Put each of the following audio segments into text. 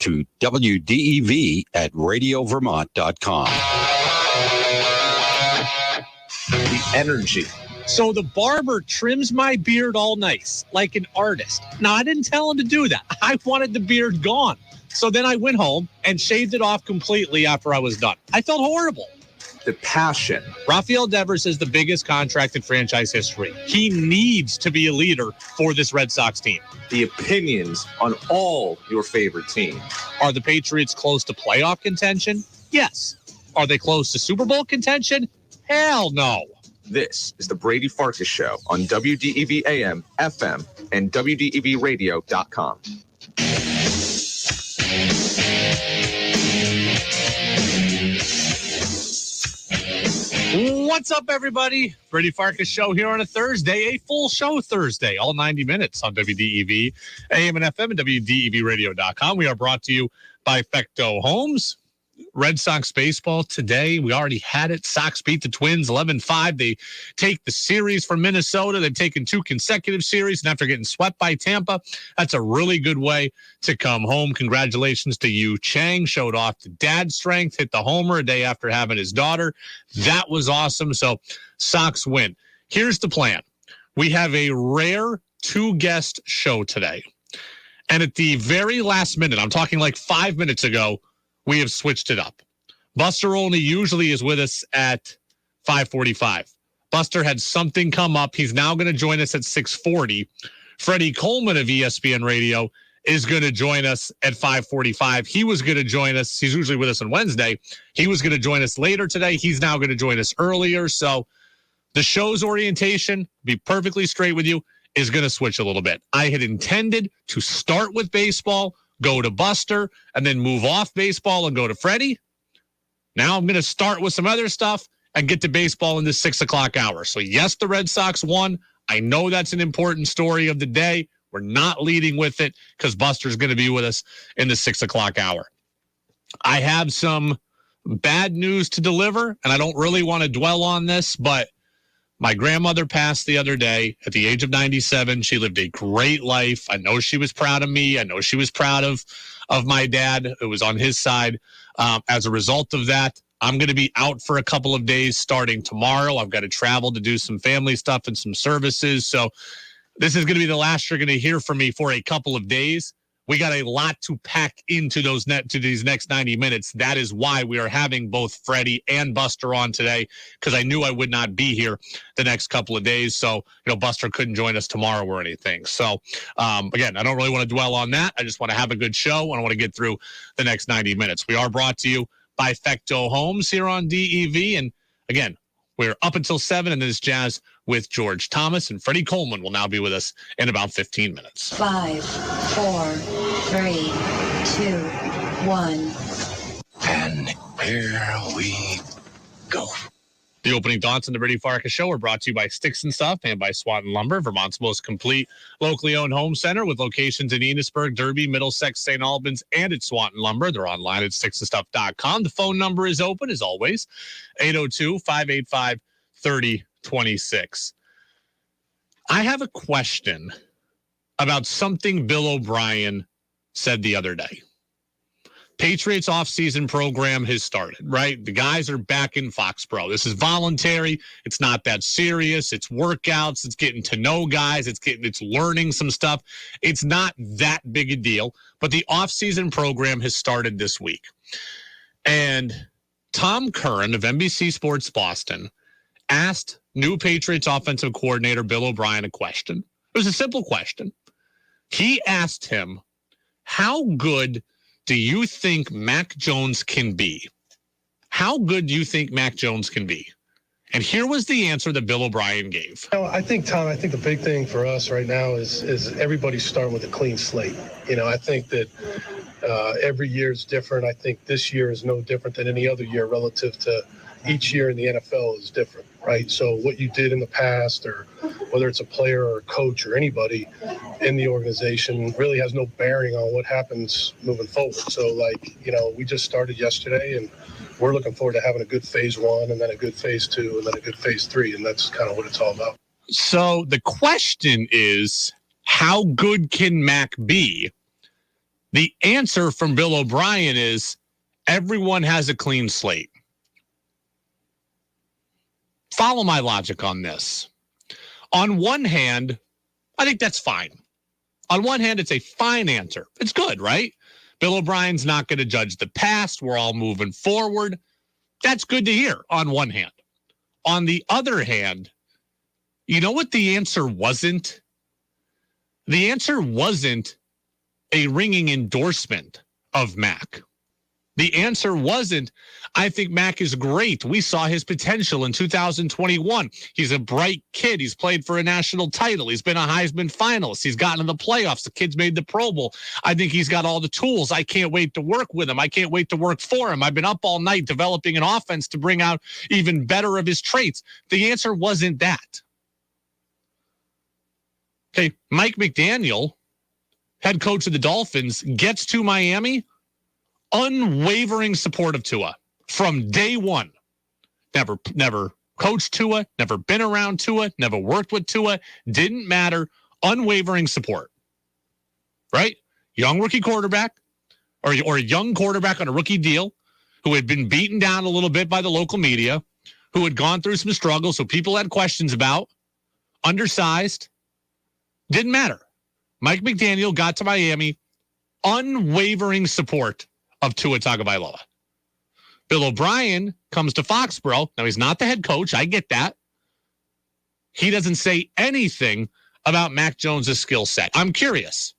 to WDEV at radiovermont.com. The energy. So the barber trims my beard all nice, like an artist. Now, I didn't tell him to do that. I wanted the beard gone. So then I went home and shaved it off completely after I was done. I felt horrible. The passion. Rafael Devers is the biggest contract in franchise history. He needs to be a leader for this Red Sox team. The opinions on all your favorite teams. Are the Patriots close to playoff contention? Yes. Are they close to Super Bowl contention? Hell no. This is the Brady Farkas Show on WDEV AM, FM, and WDEVradio.com. What's up, everybody? Brady Farkas Show here on a Thursday, a full show Thursday, all 90 minutes on WDEV, AM and FM, and WDEVradio.com. We are brought to you by Fecto Homes. Red Sox baseball today. We already had it. Sox beat the Twins 11-5. They take the series from Minnesota. They've taken 2 consecutive series, and after getting swept by Tampa, that's a really good way to come home. Congratulations to Yu Chang. Showed off the dad strength, hit the homer a day after having his daughter. That was awesome. So Sox win. Here's the plan. We have a rare 2-guest show today. And at the very last minute, I'm talking like 5 minutes ago, we have switched it up. Buster Olney usually is with us at 5:45. Buster had something come up. He's now going to join us at 6:40. Freddie Coleman of ESPN Radio is going to join us at 5:45. He was going to join us. He's usually with us on Wednesday. He was going to join us later today. He's now going to join us earlier. So the show's orientation, be perfectly straight with you, is going to switch a little bit. I had intended to start with baseball, go to Buster, and then move off baseball and go to Freddie. Now I'm going to start with some other stuff and get to baseball in the 6 o'clock hour. So yes, the Red Sox won. I know that's an important story of the day. We're not leading with it because Buster's going to be with us in the 6 o'clock hour. I have some bad news to deliver, and I don't really want to dwell on this, but my grandmother passed the other day at the age of 97. She lived a great life. I know she was proud of me. I know she was proud of my dad. It was on his side. As a result of that, I'm going to be out for a couple of days starting tomorrow. I've got to travel to do some family stuff and some services. So this is going to be the last you're going to hear from me for a couple of days. We got a lot to pack into these next 90 minutes. That is why we are having both Freddie and Buster on today, because I knew I would not be here the next couple of days. So, Buster couldn't join us tomorrow or anything. So, again, I don't really want to dwell on that. I just want to have a good show, and I want to get through the next 90 minutes. We are brought to you by Fecto Homes here on DEV. And, again, we're up until 7, and this is Jazz with George Thomas, and Freddie Coleman will now be with us in about 15 minutes. 5, 4, 3, 2, 1. And here we go. The opening thoughts on the Brady Farkas Show are brought to you by Sticks and Stuff and by Swanton Lumber, Vermont's most complete locally owned home center with locations in Enosburg, Derby, Middlesex, St. Albans, and at Swanton Lumber. They're online at sticksandstuff.com. The phone number is open, as always, 802-585-3026. I have a question about something Bill O'Brien said the other day. Patriots offseason program has started, right? The guys are back in Foxborough. This is voluntary. It's not that serious. It's workouts. It's getting to know guys. It's learning some stuff. It's not that big a deal, but the offseason program has started this week. And Tom Curran of NBC Sports Boston asked new Patriots offensive coordinator Bill O'Brien a question. It was a simple question. He asked him, how good do you think Mac Jones can be? How good do you think Mac Jones can be? And here was the answer that Bill O'Brien gave. I think, Tom, the big thing for us right now is everybody's starting with a clean slate. I think that every year is different. I think this year is no different than any other year relative to each year in the NFL is different, right? So what you did in the past, or whether it's a player or a coach or anybody in the organization, really has no bearing on what happens moving forward. So, we just started yesterday, and we're looking forward to having a good phase 1 and then a good phase 2 and then a good phase 3, and that's kind of what it's all about. So the question is, how good can Mac be? The answer from Bill O'Brien is everyone has a clean slate. Follow my logic on this. On one hand, I think that's fine. On one hand, it's a fine answer. It's good, right? Bill O'Brien's not going to judge the past. We're all moving forward. That's good to hear on one hand. On the other hand, you know what the answer wasn't? The answer wasn't a ringing endorsement of Mac. The answer wasn't, I think Mac is great. We saw his potential in 2021. He's a bright kid. He's played for a national title. He's been a Heisman finalist. He's gotten in the playoffs. The kid's made the Pro Bowl. I think he's got all the tools. I can't wait to work with him. I can't wait to work for him. I've been up all night developing an offense to bring out even better of his traits. The answer wasn't that. Okay, Mike McDaniel, head coach of the Dolphins, gets to Miami, unwavering support of Tua from day one. Never coached Tua, never been around Tua, never worked with Tua, didn't matter, unwavering support. Right? Young rookie quarterback, or a young quarterback on a rookie deal, who had been beaten down a little bit by the local media, who had gone through some struggles, so people had questions about, undersized, didn't matter. Mike McDaniel got to Miami, unwavering support of Tua Tagovailoa. Bill O'Brien comes to Foxborough. Now, he's not the head coach. I get that. He doesn't say anything about Mac Jones' skill set. I'm curious.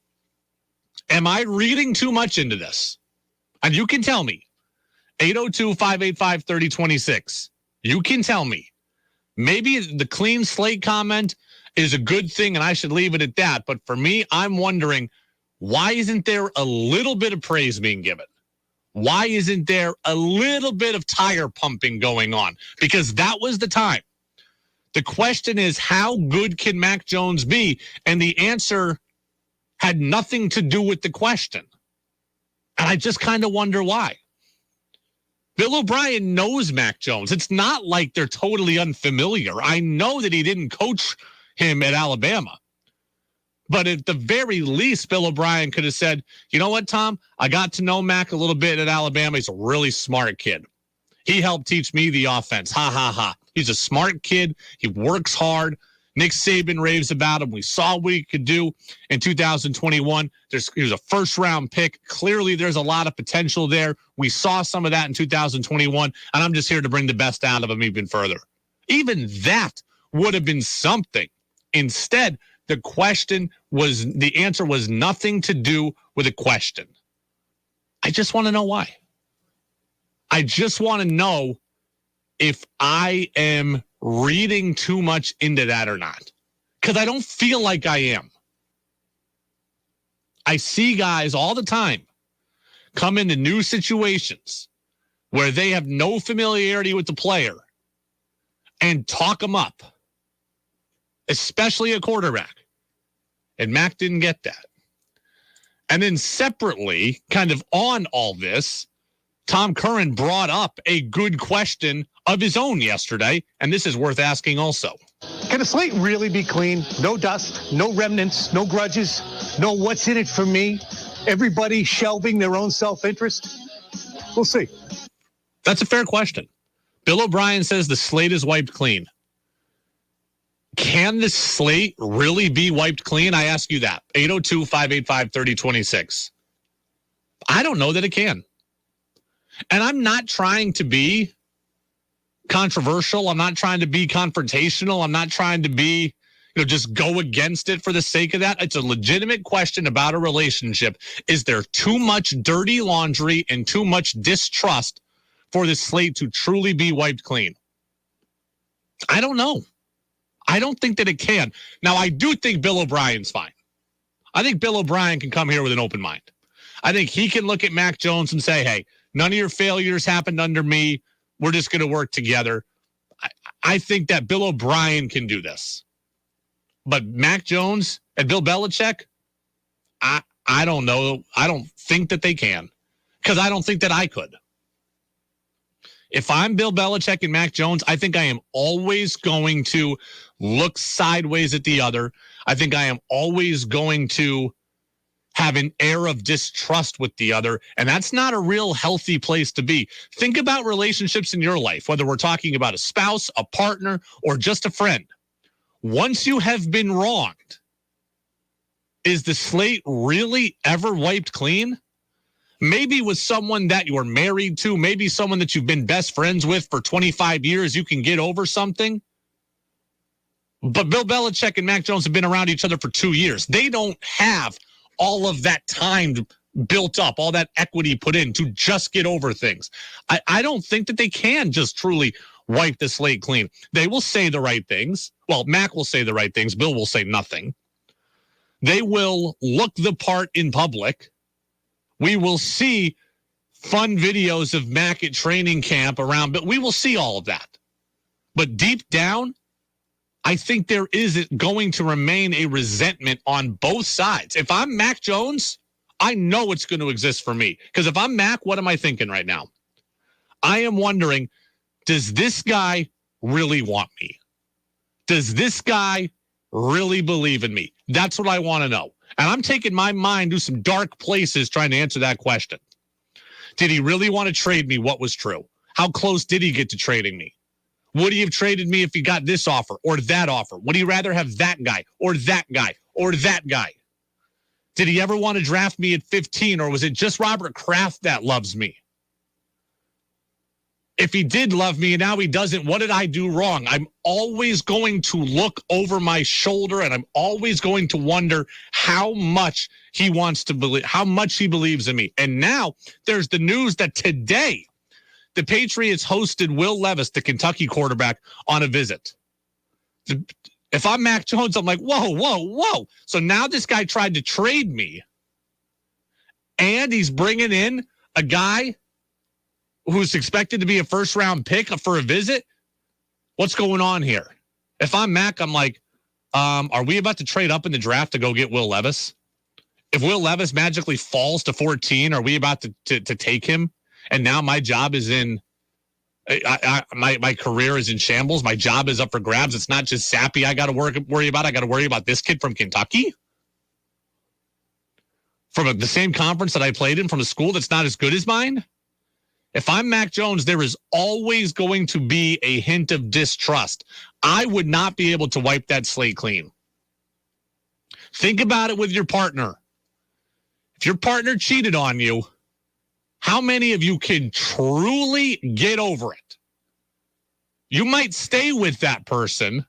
Am I reading too much into this? And you can tell me. 802-585-3026. You can tell me. Maybe the clean slate comment is a good thing and I should leave it at that. But for me, I'm wondering, why isn't there a little bit of praise being given? Why isn't there a little bit of tire pumping going on? Because that was the time. The question is, how good can Mac Jones be? And the answer had nothing to do with the question. And I just kind of wonder why. Bill O'Brien knows Mac Jones. It's not like they're totally unfamiliar. I know that he didn't coach him at Alabama. But at the very least, Bill O'Brien could have said, you know what, Tom? I got to know Mac a little bit at Alabama. He's a really smart kid. He helped teach me the offense. Ha, ha, ha. He's a smart kid. He works hard. Nick Saban raves about him. We saw what he could do in 2021. He was a first-round pick. Clearly, there's a lot of potential there. We saw some of that in 2021, and I'm just here to bring the best out of him even further. Even that would have been something. Instead, the answer was nothing to do with a question. I just want to know why. I just want to know if I am reading too much into that or not. Because I don't feel like I am. I see guys all the time come into new situations where they have no familiarity with the player and talk them up, especially a quarterback. And Mac didn't get that. And then separately, kind of on all this, Tom Curran brought up a good question of his own yesterday, and this is worth asking also. Can a slate really be clean? No dust, no remnants, no grudges, no what's in it for me? Everybody shelving their own self-interest? We'll see. That's a fair question. Bill O'Brien says the slate is wiped clean. Can the slate really be wiped clean? I ask you that. 802-585-3026. I don't know that it can. And I'm not trying to be controversial. I'm not trying to be confrontational. I'm not trying to be, just go against it for the sake of that. It's a legitimate question about a relationship. Is there too much dirty laundry and too much distrust for the slate to truly be wiped clean? I don't know. I don't think that it can. Now, I do think Bill O'Brien's fine. I think Bill O'Brien can come here with an open mind. I think he can look at Mac Jones and say, hey, none of your failures happened under me. We're just going to work together. I think that Bill O'Brien can do this. But Mac Jones and Bill Belichick, I don't know. I don't think that they can, because I don't think that I could. If I'm Bill Belichick and Mac Jones, I think I am always going to look sideways at the other. I think I am always going to have an air of distrust with the other, and that's not a real healthy place to be. Think about relationships in your life, whether we're talking about a spouse, a partner, or just a friend. Once you have been wronged, is the slate really ever wiped clean? Maybe with someone that you're married to, maybe someone that you've been best friends with for 25 years, you can get over something. But Bill Belichick and Mac Jones have been around each other for 2 years. They don't have all of that time built up, all that equity put in to just get over things. I don't think that they can just truly wipe the slate clean. They will say the right things. Well, Mac will say the right things. Bill will say nothing. They will look the part in public. We will see fun videos of Mac at training camp around, but we will see all of that. But deep down, I think there is going to remain a resentment on both sides. If I'm Mac Jones, I know it's going to exist for me. Because if I'm Mac, what am I thinking right now? I am wondering, does this guy really want me? Does this guy really believe in me? That's what I want to know. And I'm taking my mind to some dark places trying to answer that question. Did he really want to trade me? What was true? How close did he get to trading me? Would he have traded me if he got this offer or that offer? Would he rather have that guy or that guy or that guy? Did he ever want to draft me at 15, or was it just Robert Kraft that loves me? If he did love me and now he doesn't, what did I do wrong? I'm always going to look over my shoulder, and I'm always going to wonder how much he wants to believe, how much he believes in me. And now there's the news that today the Patriots hosted Will Levis, the Kentucky quarterback, on a visit. If I'm Mac Jones, I'm like, whoa. So now this guy tried to trade me, and he's bringing in a guy who's expected to be a first-round pick for a visit. What's going on here? If I'm Mac, I'm like, are we about to trade up in the draft to go get Will Levis? If Will Levis magically falls to 14, are we about to take him? And now my job is my career is in shambles. My job is up for grabs. It's not just Zappy I got to worry about. I got to worry about this kid from Kentucky, from the same conference that I played in, from a school that's not as good as mine. If I'm Mac Jones, there is always going to be a hint of distrust. I would not be able to wipe that slate clean. Think about it with your partner. If your partner cheated on you, how many of you can truly get over it? You might stay with that person.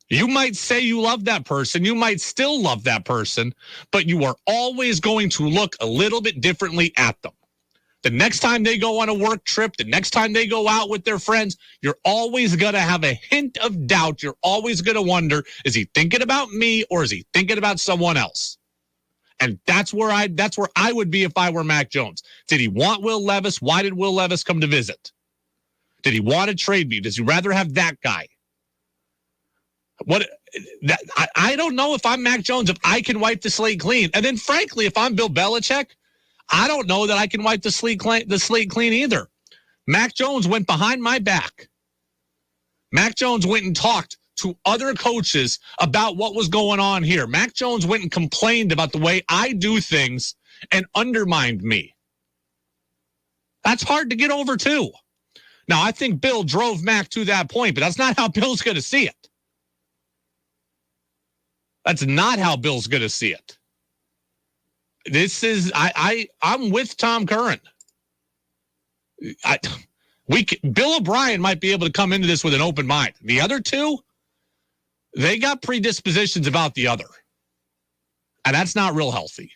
You might say you love that person. You might still love that person, but you are always going to look a little bit differently at them. The next time they go on a work trip, the next time they go out with their friends, you're always going to have a hint of doubt. You're always going to wonder, is he thinking about me or is he thinking about someone else? And that's where I would be if I were Mac Jones. Did he want Will Levis? Why did Will Levis come to visit? Did he want to trade me? Does he rather have that guy? I don't know if I'm Mac Jones, if I can wipe the slate clean. And then, frankly, if I'm Bill Belichick, I don't know that I can wipe the slate clean either. Mac Jones went behind my back. Mac Jones went and talked to other coaches about what was going on here. Mac Jones went and complained about the way I do things and undermined me. That's hard to get over, too. Now, I think Bill drove Mac to that point, but that's not how Bill's going to see it. That's not how Bill's going to see it. This is, I'm with Tom Curran. Bill O'Brien might be able to come into this with an open mind. The other two, they got predispositions about the other. And that's not real healthy.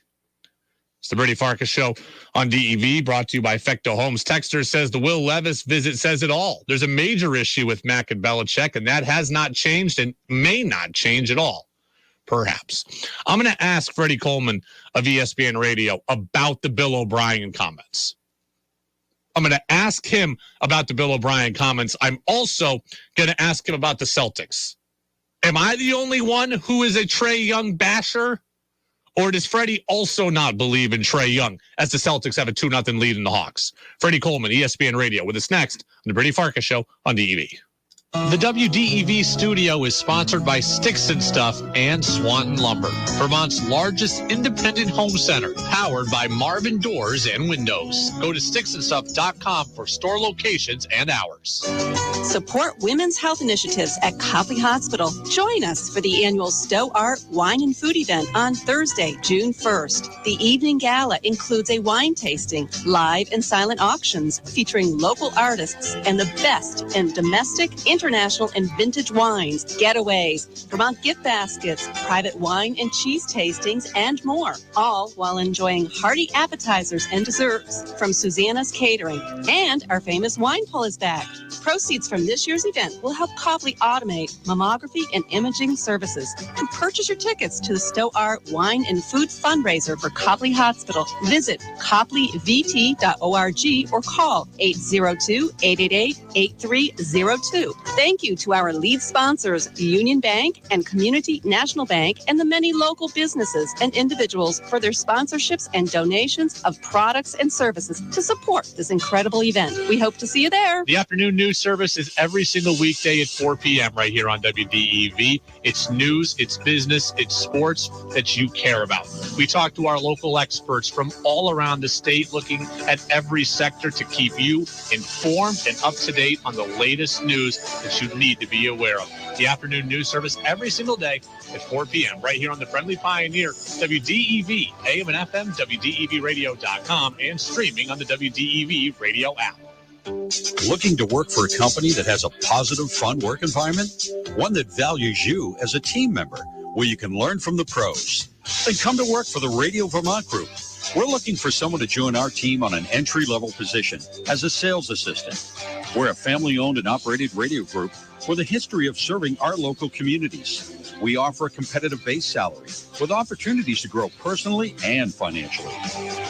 It's the Brady Farkas Show on DEV, brought to you by Fecto Homes. Texter says the Will Levis visit says it all. There's a major issue with Mac and Belichick, and that has not changed and may not change at all. Perhaps. I'm going to ask Freddie Coleman of ESPN Radio about the Bill O'Brien comments. I'm going to ask him about the Bill O'Brien comments. I'm also going to ask him about the Celtics. Am I the only one who is a Trae Young basher? Or does Freddie also not believe in Trae Young as the Celtics have a 2-0 lead in the Hawks? Freddie Coleman, ESPN Radio, with us next on the Brady Farkas Show on DEV. The WDEV studio is sponsored by Sticks and Stuff and Swanton Lumber, Vermont's largest independent home center, powered by Marvin Doors and Windows. Go to sticksandstuff.com for store locations and hours. Support women's health initiatives at Copley Hospital. Join us for the annual Stowe Art Wine and Food event on Thursday, June 1st. The evening gala includes a wine tasting, live and silent auctions featuring local artists and the best in domestic, international, and vintage wines, getaways, Vermont gift baskets, private wine and cheese tastings, and more, all while enjoying hearty appetizers and desserts from Susanna's Catering. And our famous wine pull is back. Proceeds from this year's event will help Copley automate mammography and imaging services. To purchase your tickets to the Stowe Art Wine and Food fundraiser for Copley Hospital, visit copleyvt.org or call 802-888-8302. Thank you to our lead sponsors, Union Bank and Community National Bank, and the many local businesses and individuals for their sponsorships and donations of products and services to support this incredible event. We hope to see you there. The afternoon news service is every single weekday at 4 p.m. right here on WDEV. It's news, it's business, it's sports that you care about. We talk to our local experts from all around the state, looking at every sector to keep you informed and up to date on the latest news that you need to be aware of. The afternoon news service every single day at 4 p.m. right here on the Friendly Pioneer, WDEV, AM and FM, WDEVradio.com, and streaming on the WDEV radio app. Looking to work for a company that has a positive, fun work environment? One that values you as a team member, where you can learn from the pros? Then come to work for the Radio Vermont Group. We're looking for someone to join our team on an entry-level position as a sales assistant. We're a family-owned and operated radio group with a history of serving our local communities. We offer a competitive base salary with opportunities to grow personally and financially.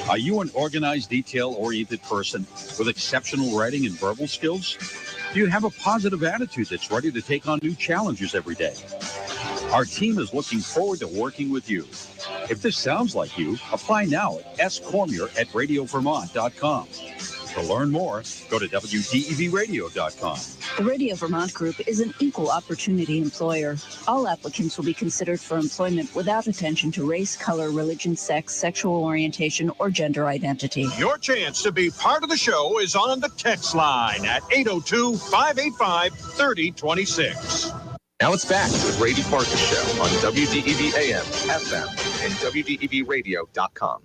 Are you an organized, detail-oriented person with exceptional writing and verbal skills? Do you have a positive attitude that's ready to take on new challenges every day? Our team is looking forward to working with you. If this sounds like you, apply now at scormier@radiovermont.com. To learn more, go to WDEVradio.com. The Radio Vermont Group is an equal opportunity employer. All applicants will be considered for employment without attention to race, color, religion, sex, sexual orientation, or gender identity. Your chance to be part of the show is on the text line at 802-585-3026. Now it's back to the Brady Farkas Show on WDEV AM, FM, and WDEVradio.com.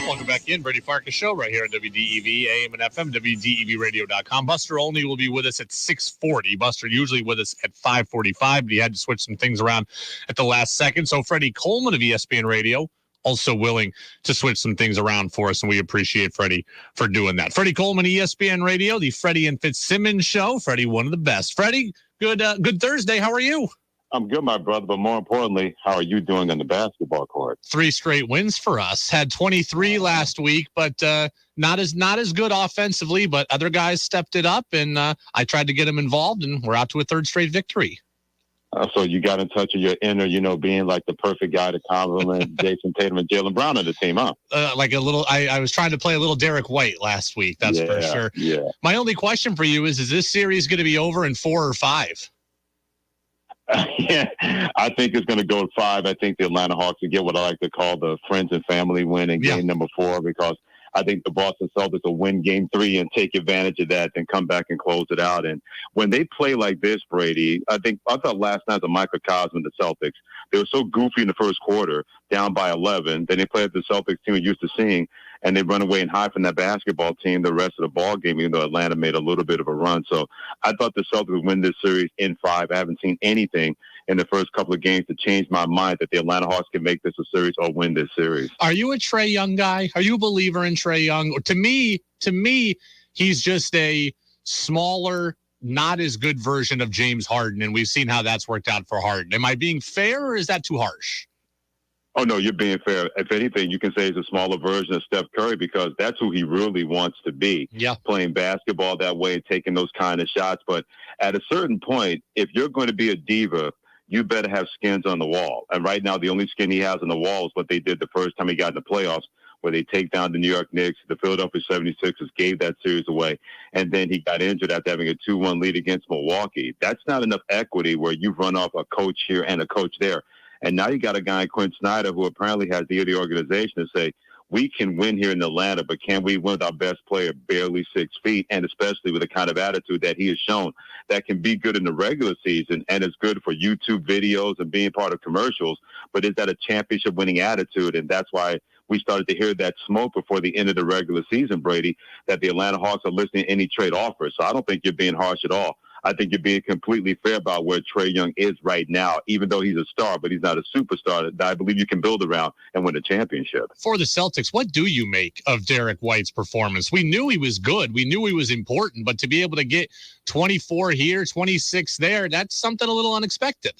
Welcome back in. Brady Farkas Show right here on WDEV, AM and FM, WDEVradio.com. Buster Olney will be with us at 6:40. Buster usually with us at 5:45, but he had to switch some things around at the last second. So Freddie Coleman of ESPN Radio also willing to switch some things around for us, and we appreciate Freddie for doing that. Freddie Coleman, ESPN Radio, the Freddie and Fitzsimmons Show. Freddie, one of the best. Freddie, good Thursday. How are you? I'm good, my brother, but more importantly, how are you doing on the basketball court? 3 straight wins for us. Had 23 last week, but not as good offensively, but other guys stepped it up, and I tried to get them involved, and we're out to a 3rd straight victory. So you got in touch with your inner, being like the perfect guy to compliment Jason Tatum and Jaylen Brown on the team, huh? Like a little, I was trying to play a little Derek White last week, that's for sure. Yeah. My only question for you is this series going to be over in 4 or 5? Yeah, I think it's going to go to 5. I think the Atlanta Hawks will get what I like to call the friends and family win in game number 4, because I think the Boston Celtics will win game 3 and take advantage of that, then come back and close it out. And when they play like this, Brady, I thought last night the microcosm of the Celtics. They were so goofy in the first quarter, down by 11. Then they played the Celtics team we're used to seeing, and they run away and hide from that basketball team the rest of the ball game, even though Atlanta made a little bit of a run. So I thought the Celtics would win this series in 5. I haven't seen anything in the first couple of games to change my mind that the Atlanta Hawks can make this a series or win this series. Are you a Trae Young guy? Are you a believer in Trae Young? Or to me, he's just a smaller, not as good version of James Harden, and we've seen how that's worked out for Harden. Am I being fair, or is that too harsh? Oh, no, you're being fair. If anything, you can say he's a smaller version of Steph Curry, because that's who he really wants to be, playing basketball that way and taking those kind of shots. But at a certain point, if you're going to be a diva, you better have skins on the wall. And right now, the only skin he has on the wall is what they did the first time he got in the playoffs where they take down the New York Knicks. The Philadelphia 76ers gave that series away, and then he got injured after having a 2-1 lead against Milwaukee. That's not enough equity where you've run off a coach here and a coach there. And now you got a guy, Quinn Snyder, who apparently has the ear of the organization to say, we can win here in Atlanta, but can we win with our best player barely 6 feet, and especially with the kind of attitude that he has shown that can be good in the regular season and is good for YouTube videos and being part of commercials, but is that a championship-winning attitude? And that's why we started to hear that smoke before the end of the regular season, Brady, that the Atlanta Hawks are listening to any trade offers. So I don't think you're being harsh at all. I think you're being completely fair about where Trae Young is right now, even though he's a star, but he's not a superstar that I believe you can build around and win a championship. For the Celtics, what do you make of Derek White's performance? We knew he was good. We knew he was important, but to be able to get 24 here, 26 there, that's something a little unexpected.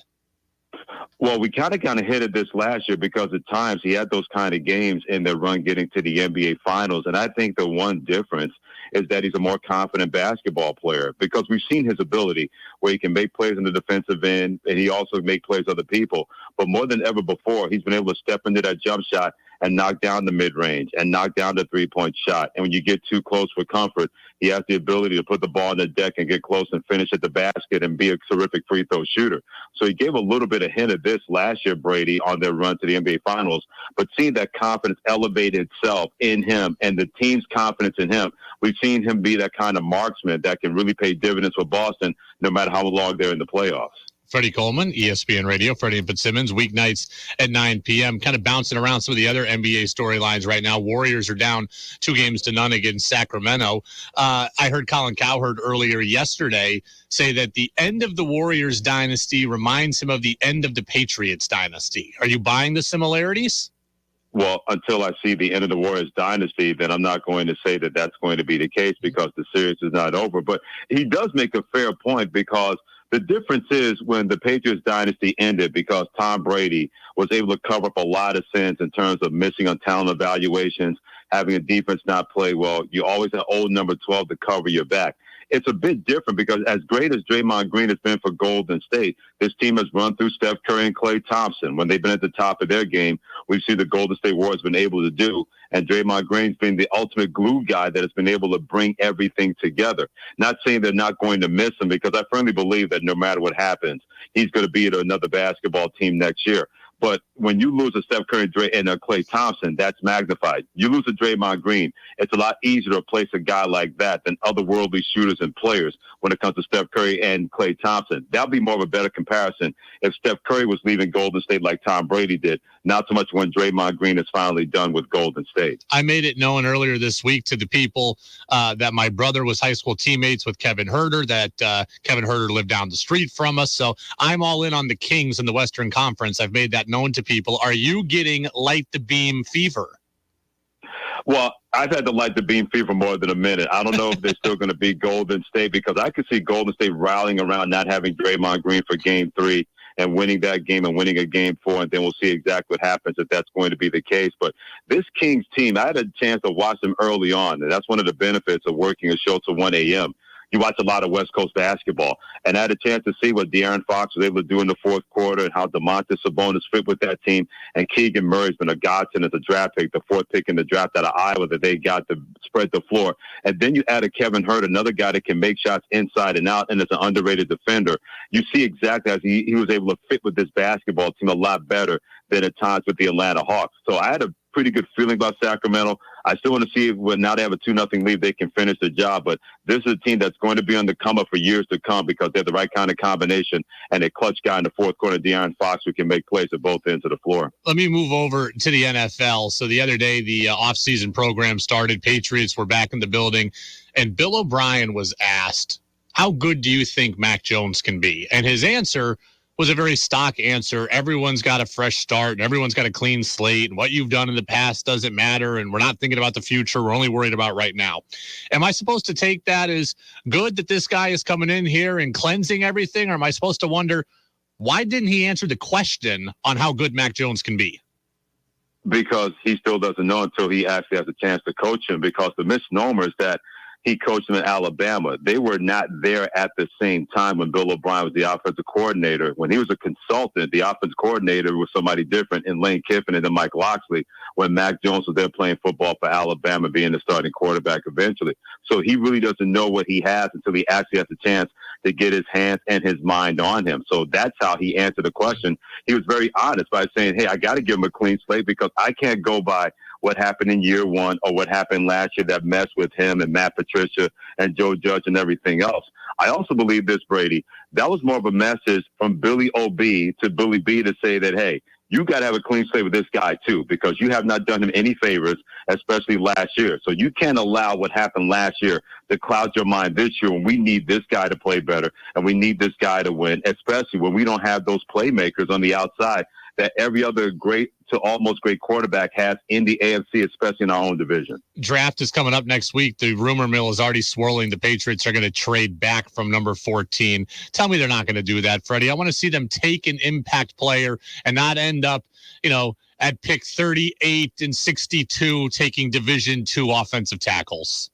Well, we kind of hit at this last year because at times he had those kind of games in their run getting to the NBA Finals. And I think the one difference is that he's a more confident basketball player because we've seen his ability where he can make plays in the defensive end and he also make plays other people. But more than ever before, he's been able to step into that jump shot and knock down the mid-range and knock down the three-point shot. And when you get too close for comfort, he has the ability to put the ball on the deck and get close and finish at the basket and be a terrific free throw shooter. So he gave a little bit of hint of this last year, Brady, on their run to the NBA Finals. But seeing that confidence elevate itself in him and the team's confidence in him, we've seen him be that kind of marksman that can really pay dividends for Boston no matter how long they're in the playoffs. Freddie Coleman, ESPN Radio, Freddie and Fitzsimmons, weeknights at 9 p.m. Kind of bouncing around some of the other NBA storylines right now. Warriors are down 2-0 against Sacramento. I heard Colin Cowherd earlier yesterday say that the end of the Warriors dynasty reminds him of the end of the Patriots dynasty. Are you buying the similarities? Well, until I see the end of the Warriors dynasty, then I'm not going to say that that's going to be the case because the series is not over. But he does make a fair point because the difference is when the Patriots dynasty ended because Tom Brady was able to cover up a lot of sins in terms of missing on talent evaluations, having a defense not play well. You always have old number 12 to cover your back. It's a bit different because as great as Draymond Green has been for Golden State, this team has run through Steph Curry and Klay Thompson. When they've been at the top of their game, we've seen the Golden State Warriors been able to do. And Draymond Green's been the ultimate glue guy that has been able to bring everything together. Not saying they're not going to miss him because I firmly believe that no matter what happens, he's going to be at another basketball team next year. But when you lose a Steph Curry and Klay Thompson, that's magnified. You lose a Draymond Green, it's a lot easier to replace a guy like that than otherworldly shooters and players when it comes to Steph Curry and Klay Thompson. That'll be more of a better comparison if Steph Curry was leaving Golden State like Tom Brady did, not so much when Draymond Green is finally done with Golden State. I made it known earlier this week to the people that my brother was high school teammates with Kevin Herter, that Kevin Herter lived down the street from us. So I'm all in on the Kings in the Western Conference. I've made that known to people. Are you getting light the beam fever? Well, I've had the light the beam fever more than a minute. I don't know if they're still going to be Golden State because I could see Golden State rallying around not having Draymond Green for Game 3 and winning that game and winning a Game 4, and then we'll see exactly what happens if that's going to be the case. But this Kings team, I had a chance to watch them early on, and that's one of the benefits of working a show till 1 a.m. You watch a lot of West Coast basketball, and I had a chance to see what De'Aaron Fox was able to do in the fourth quarter and how DeMontis Sabonis fit with that team. And Keegan Murray's been a godsend as a draft pick, the fourth pick in the draft out of Iowa that they got to spread the floor. And then you add a Kevin Hurt, another guy that can make shots inside and out and is an underrated defender. You see exactly how he was able to fit with this basketball team a lot better than at times with the Atlanta Hawks. So I had a pretty good feeling about Sacramento. I still want to see if now they have a 2-0 lead, they can finish the job. But this is a team that's going to be on the come up for years to come because they have the right kind of combination and a clutch guy in the fourth quarter, De'Aaron Fox, who can make plays at both ends of the floor. Let me move over to the NFL. So the other day, the offseason program started. Patriots were back in the building, and Bill O'Brien was asked, how good do you think Mac Jones can be? And his answer was a very stock answer. Everyone's got a fresh start and everyone's got a clean slate, and what you've done in the past doesn't matter, and we're not thinking about the future. We're only worried about right now. Am I supposed to take that as good that this guy is coming in here and cleansing everything, or am I supposed to wonder, why didn't he answer the question on how good Mac Jones can be? Because he still doesn't know until he actually has a chance to coach him, because the misnomer is that he coached them in Alabama. They were not there at the same time when Bill O'Brien was the offensive coordinator. When he was a consultant, the offensive coordinator was somebody different in Lane Kiffin and then Mike Locksley when Mac Jones was there playing football for Alabama, being the starting quarterback eventually. So he really doesn't know what he has until he actually has a chance to get his hands and his mind on him. So that's how he answered the question. He was very honest by saying, hey, I got to give him a clean slate because I can't go by what happened in year one or what happened last year that messed with him and Matt Patricia and Joe Judge and everything else. I also believe this, Brady, that was more of a message from Billy O.B. to Billy B. to say that, hey, you got to have a clean slate with this guy too, because you have not done him any favors, especially last year. So you can't allow what happened last year to cloud your mind this year when we need this guy to play better and we need this guy to win, especially when we don't have those playmakers on the outside that every other great to almost great quarterback has in the AFC, especially in our own division. Draft is coming up next week. The rumor mill is already swirling. The Patriots are going to trade back from number 14. Tell me they're not going to do that, Freddie. I want to see them take an impact player and not end up, at pick 38 and 62 taking Division II offensive tackles.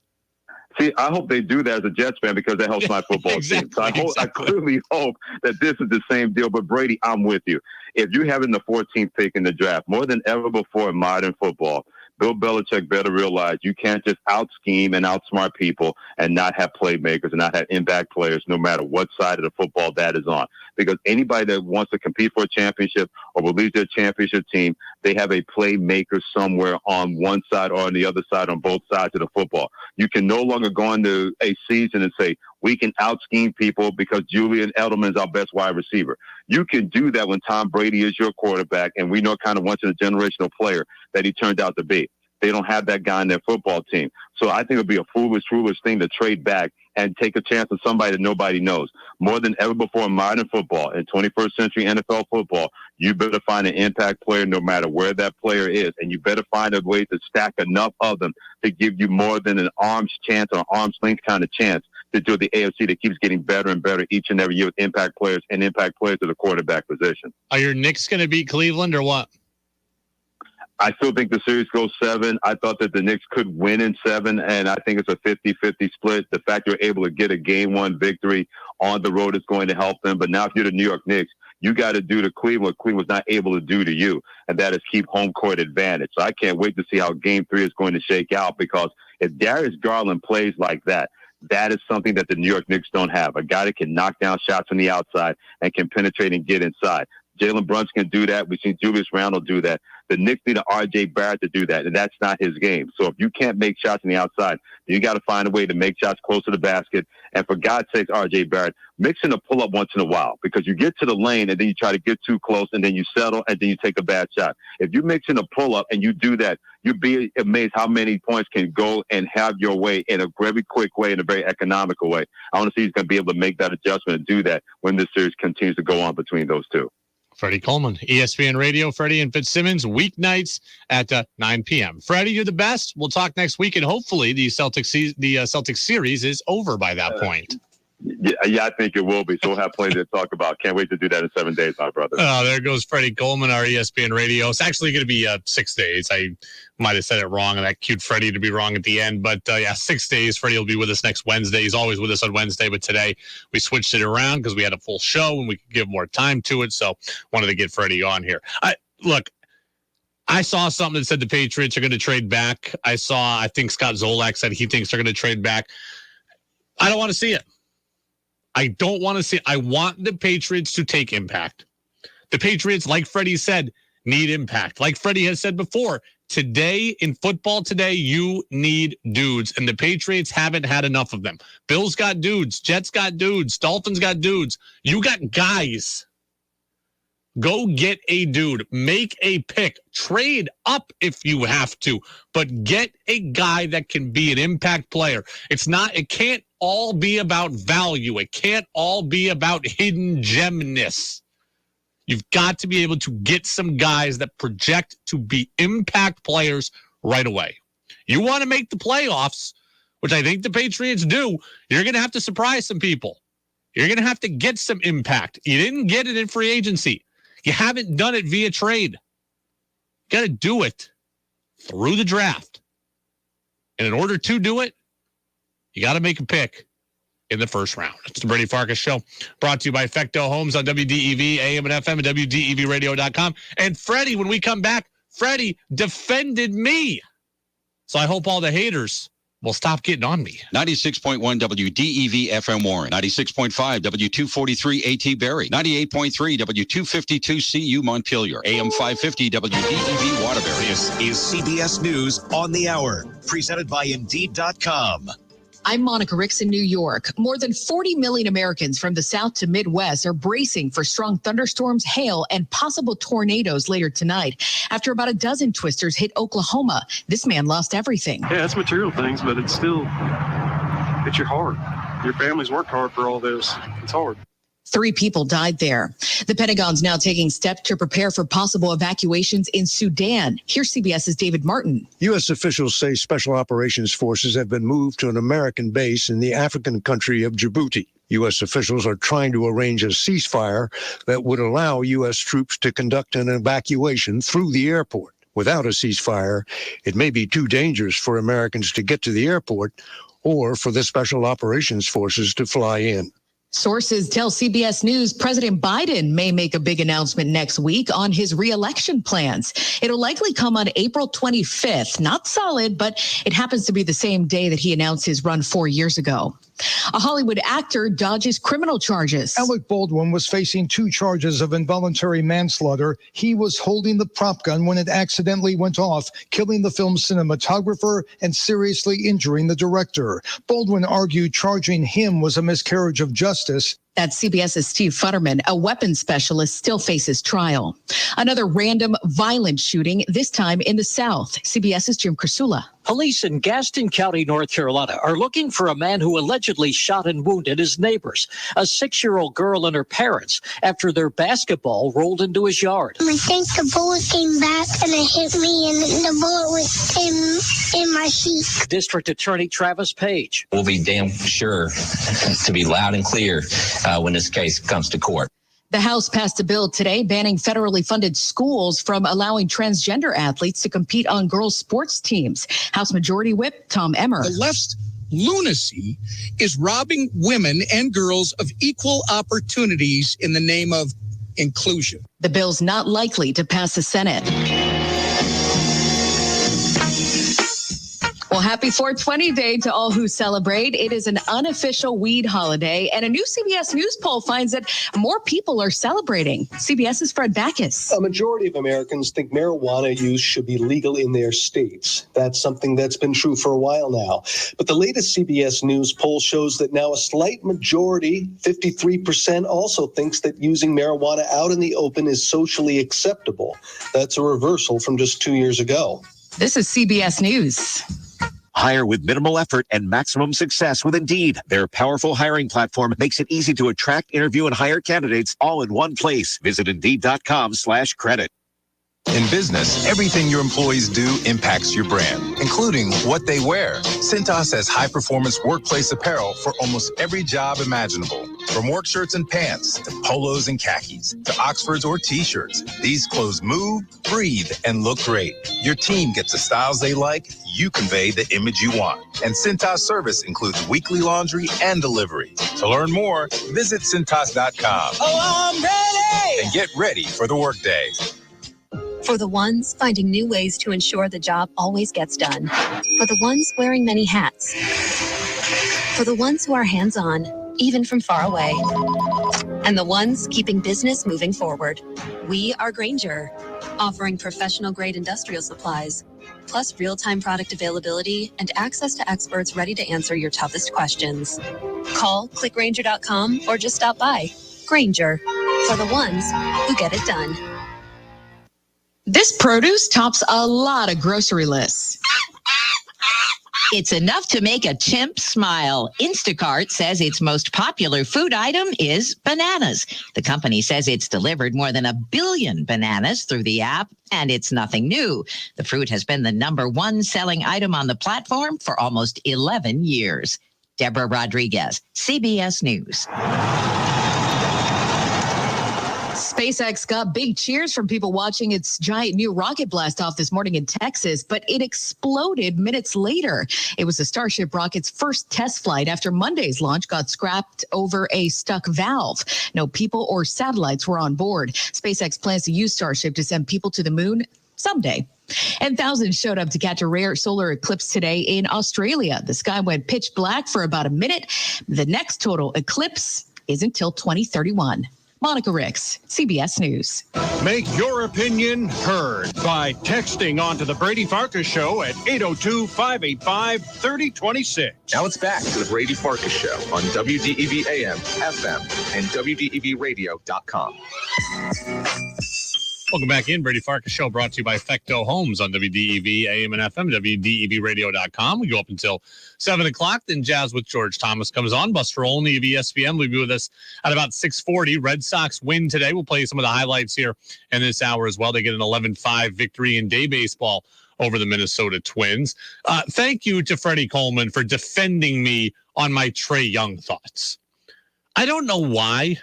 See, I hope they do that as a Jets fan because that helps my football team. So I clearly hope that this is the same deal. But, Brady, I'm with you. If you're having the 14th pick in the draft, more than ever before in modern football, Bill Belichick better realize you can't just out-scheme and outsmart people and not have playmakers and not have impact players no matter what side of the football that is on. Because anybody that wants to compete for a championship or will lead their championship team, they have a playmaker somewhere on one side or on the other side on both sides of the football. You can no longer go into a season and say, we can out-scheme people because Julian Edelman is our best wide receiver. You can do that when Tom Brady is your quarterback, and we know kind of once-in-a-generational player that he turned out to be. They don't have that guy in their football team. So I think it would be a foolish thing to trade back and take a chance on somebody that nobody knows. More than ever before in modern football, in 21st century NFL football, you better find an impact player no matter where that player is, and you better find a way to stack enough of them to give you more than an arm's chance or arm's length kind of chance to do the AFC that keeps getting better and better each and every year with impact players and impact players at the quarterback position. Are your Knicks going to beat Cleveland or what? I still think the series goes 7. I thought that the Knicks could win in 7, and I think it's a 50-50 split. The fact you're able to get a Game 1 victory on the road is going to help them. But now if you're the New York Knicks, you got to do to Cleveland what Cleveland's not able to do to you, and that is keep home court advantage. So I can't wait to see how Game 3 is going to shake out, because if Darius Garland plays like that, that is something that the New York Knicks don't have. A guy that can knock down shots from the outside and can penetrate and get inside. Jalen Brunson can do that. We've seen Julius Randle do that. The Knicks need an R.J. Barrett to do that, and that's not his game. So if you can't make shots on the outside, you got to find a way to make shots close to the basket. And for God's sakes, R.J. Barrett, mix in a pull-up once in a while, because you get to the lane and then you try to get too close and then you settle and then you take a bad shot. If you mix in a pull-up and you do that, you'd be amazed how many points can go and have your way in a very quick way, in a very economical way. I want to see he's going to be able to make that adjustment and do that when this series continues to go on between those two. Freddie Coleman, ESPN Radio, Freddie and Fitzsimmons, weeknights at 9 p.m. Freddie, you're the best. We'll talk next week, and hopefully the Celtics series is over by that point. Yeah, I think it will be. So we'll have plenty to talk about. Can't wait to do that in 7 days, my brother. Oh, there goes Freddie Coleman, our ESPN Radio. It's actually going to be 6 days. I might have said it wrong, and that cute Freddie to be wrong at the end. But 6 days. Freddie will be with us next Wednesday. He's always with us on Wednesday, but today we switched it around because we had a full show and we could give more time to it. So wanted to get Freddie on here. I saw something that said the Patriots are going to trade back. I think Scott Zolak said he thinks they're going to trade back. I don't want to see it. I don't want to see it. I want the Patriots to take impact. The Patriots, like Freddie said, need impact. Like Freddie has said before, today in football today, you need dudes, and the Patriots haven't had enough of them. Bills got dudes. Jets got dudes. Dolphins got dudes. You got guys. Go get a dude. Make a pick. Trade up if you have to, but get a guy that can be an impact player. It can't all be about value. It can't all be about hidden gemness. You've got to be able to get some guys that project to be impact players right away. You want to make the playoffs, which I think the Patriots do, you're going to have to surprise some people. You're going to have to get some impact. You didn't get it in free agency. You haven't done it via trade. You got to do it through the draft. And in order to do it, You got to make a pick in the first round. It's the Brady Farkas Show, brought to you by Fecto Homes on WDEV, AM and FM, and WDEVradio.com. And Freddie, when we come back, Freddie defended me. So I hope all the haters will stop getting on me. 96.1 WDEV FM Warren, 96.5 W243 AT Barry, 98.3 W252 CU Montpelier, AM 550 WDEV Waterbury. This is CBS News on the Hour, presented by Indeed.com. I'm Monica Ricks in New York. More than 40 million Americans from the South to Midwest are bracing for strong thunderstorms, hail, and possible tornadoes later tonight. After about a dozen twisters hit Oklahoma, this man lost everything. Yeah, it's material things, but it's your heart. Your family's worked hard for all this. It's hard. 3 people died there. The Pentagon's now taking steps to prepare for possible evacuations in Sudan. Here's CBS's David Martin. U.S. officials say special operations forces have been moved to an American base in the African country of Djibouti. U.S. officials are trying to arrange a ceasefire that would allow U.S. troops to conduct an evacuation through the airport. Without a ceasefire, it may be too dangerous for Americans to get to the airport or for the special operations forces to fly in. Sources tell CBS News President Biden may make a big announcement next week on his re-election plans. It'll likely come on April 25th. Not solid, but it happens to be the same day that he announced his run 4 years ago. A Hollywood actor dodges criminal charges. Alec Baldwin was facing 2 charges of involuntary manslaughter. He was holding the prop gun when it accidentally went off, killing the film's cinematographer and seriously injuring the director. Baldwin argued charging him was a miscarriage of justice. That's CBS's Steve Futterman. A weapons specialist still faces trial. Another random violent shooting, this time in the South. CBS's Jim Krasula. Police in Gaston County, North Carolina, are looking for a man who allegedly shot and wounded his neighbors, a 6-year-old girl and her parents, after their basketball rolled into his yard. I think the bullet came back and it hit me, and the bullet was in my cheek. District Attorney Travis Page. We'll be damn sure to be loud and clear when this case comes to court. The House passed a bill today banning federally funded schools from allowing transgender athletes to compete on girls' sports teams. House Majority Whip Tom Emmer. The left's lunacy is robbing women and girls of equal opportunities in the name of inclusion. The bill's not likely to pass the Senate. Well, happy 420 Day to all who celebrate. It is an unofficial weed holiday, and a new CBS News poll finds that more people are celebrating. CBS's Fred Backus. A majority of Americans think marijuana use should be legal in their states. That's something that's been true for a while now. But the latest CBS News poll shows that now a slight majority, 53%, also thinks that using marijuana out in the open is socially acceptable. That's a reversal from just 2 years ago. This is CBS News. Hire with minimal effort and maximum success with Indeed. Their powerful hiring platform makes it easy to attract, interview, and hire candidates all in one place. Visit Indeed.com/credit. In business, everything your employees do impacts your brand, including what they wear. Cintas has high-performance workplace apparel for almost every job imaginable. From work shirts and pants, to polos and khakis, to Oxfords or T-shirts, these clothes move, breathe, and look great. Your team gets the styles they like, you convey the image you want. And Cintas service includes weekly laundry and delivery. To learn more, visit Cintas.com. Oh, I'm ready! And get ready for the workday. For the ones finding new ways to ensure the job always gets done. For the ones wearing many hats. For the ones who are hands-on, even from far away. And the ones keeping business moving forward. We are Grainger, offering professional-grade industrial supplies, plus real-time product availability and access to experts ready to answer your toughest questions. Call, click Grainger.com, or just stop by. Grainger, for the ones who get it done. This produce tops a lot of grocery lists. It's enough to make a chimp smile. Instacart says its most popular food item is bananas. The company says it's delivered more than 1 billion bananas through the app, and it's nothing new. The fruit has been the #1 selling item on the platform for almost 11 years. Deborah Rodriguez, CBS News. SpaceX got big cheers from people watching its giant new rocket blast off this morning in Texas, but it exploded minutes later. It was the Starship rocket's first test flight after Monday's launch got scrapped over a stuck valve. No people or satellites were on board. SpaceX plans to use Starship to send people to the moon someday. And thousands showed up to catch a rare solar eclipse today in Australia. The sky went pitch black for about a minute. The next total eclipse is until 2031. Monica Ricks, CBS News. Make your opinion heard by texting onto the Brady Farkas Show at 802-585-3026. Now it's back to the Brady Farkas Show on WDEV AM, FM, and WDEVradio.com. Welcome back in. Brady Farkas Show brought to you by Fecto Homes on WDEV, AM and FM, WDEVradio.com. We go up until 7 o'clock. Then Jazz with George Thomas comes on. Buster Olney of ESPN will be with us at about 6:40. Red Sox win today. We'll play you some of the highlights here in this hour as well. They get an 11-5 victory in day baseball over the Minnesota Twins. Thank you to Freddie Coleman for defending me on my Trae Young thoughts. I don't know why.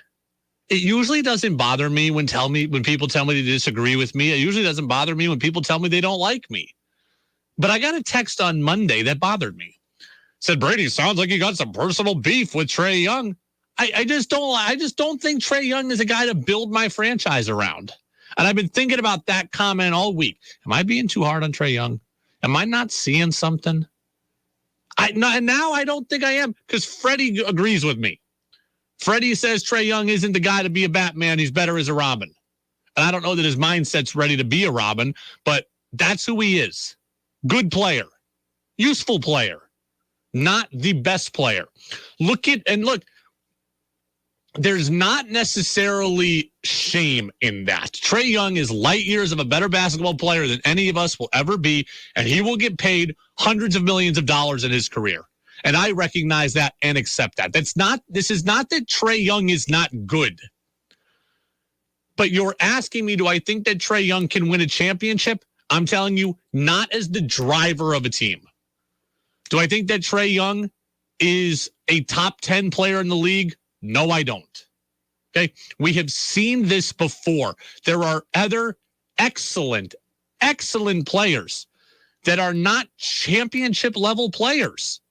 It usually doesn't bother me when people tell me to disagree with me. It usually doesn't bother me when people tell me they don't like me. But I got a text on Monday that bothered me. Said, Brady, sounds like you got some personal beef with Trae Young. I just don't think Trae Young is a guy to build my franchise around. And I've been thinking about that comment all week. Am I being too hard on Trae Young? Am I not seeing something? Now I don't think I am, because Freddie agrees with me. Freddie says Trae Young isn't the guy to be a Batman. He's better as a Robin. And I don't know that his mindset's ready to be a Robin, but that's who he is. Good player. Useful player. Not the best player. Look, there's not necessarily shame in that. Trae Young is light years of a better basketball player than any of us will ever be, and he will get paid hundreds of millions of dollars in his career. And I recognize that and accept that. This is not that Trae Young is not good. But you're asking me, do I think that Trae Young can win a championship? I'm telling you, not as the driver of a team. Do I think that Trae Young is a top 10 player in the league? No, I don't. Okay. We have seen this before. There are other excellent players that are not championship level players.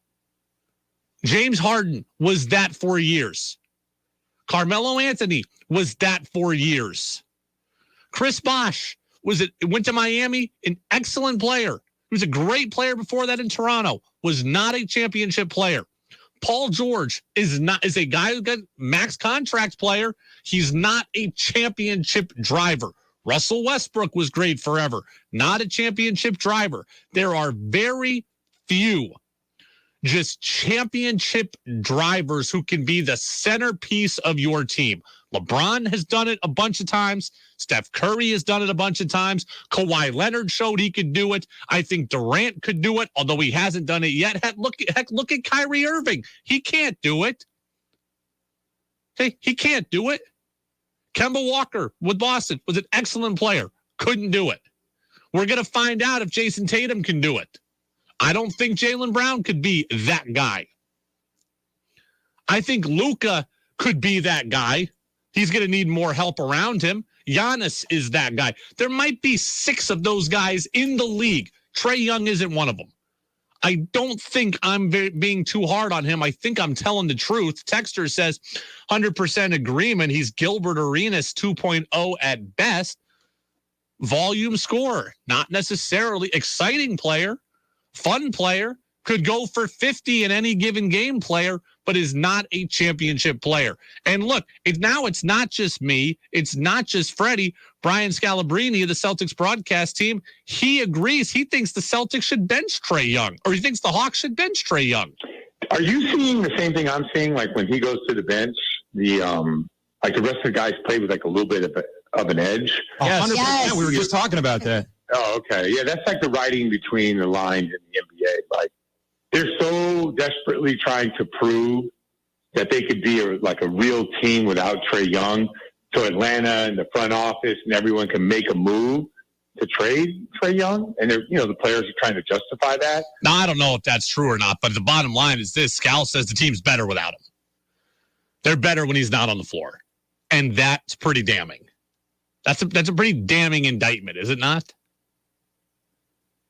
James Harden was that for years. Carmelo Anthony was that for years. Chris Bosh went to Miami, an excellent player. He was a great player before that in Toronto, was not a championship player. Paul George is a guy who got max contract player. He's not a championship driver. Russell Westbrook was great forever, not a championship driver. There are very few just championship drivers who can be the centerpiece of your team. LeBron has done it a bunch of times. Steph Curry has done it a bunch of times. Kawhi Leonard showed he could do it. I think Durant could do it, although he hasn't done it yet. Look at Kyrie Irving. He can't do it. Okay, he can't do it. Kemba Walker with Boston was an excellent player. Couldn't do it. We're going to find out if Jason Tatum can do it. I don't think Jaylen Brown could be that guy. I think Luka could be that guy. He's going to need more help around him. Giannis is that guy. There might be 6 of those guys in the league. Trae Young isn't one of them. I don't think I'm being too hard on him. I think I'm telling the truth. Texter says 100% agreement. He's Gilbert Arenas 2.0 at best. Volume scorer, not necessarily exciting player. Fun player, could go for 50 in any given game player, but is not a championship player. And look, it's not just me. It's not just Freddie. Brian Scalabrine of the Celtics broadcast team, he agrees. He thinks the Celtics should bench Trae Young, or he thinks the Hawks should bench Trae Young. Are you seeing the same thing I'm seeing? Like when he goes to the bench, the rest of the guys play with like a little bit of an edge? Yes. 100%. We were just talking about that. Oh, okay. Yeah, that's like the writing between the lines in the NBA. Like, they're so desperately trying to prove that they could be a real team without Trae Young. So Atlanta and the front office and everyone can make a move to trade Trae Young. And the players are trying to justify that. Now, I don't know if that's true or not, but the bottom line is this. Scal says the team's better without him. They're better when he's not on the floor. And that's pretty damning. That's a pretty damning indictment, is it not?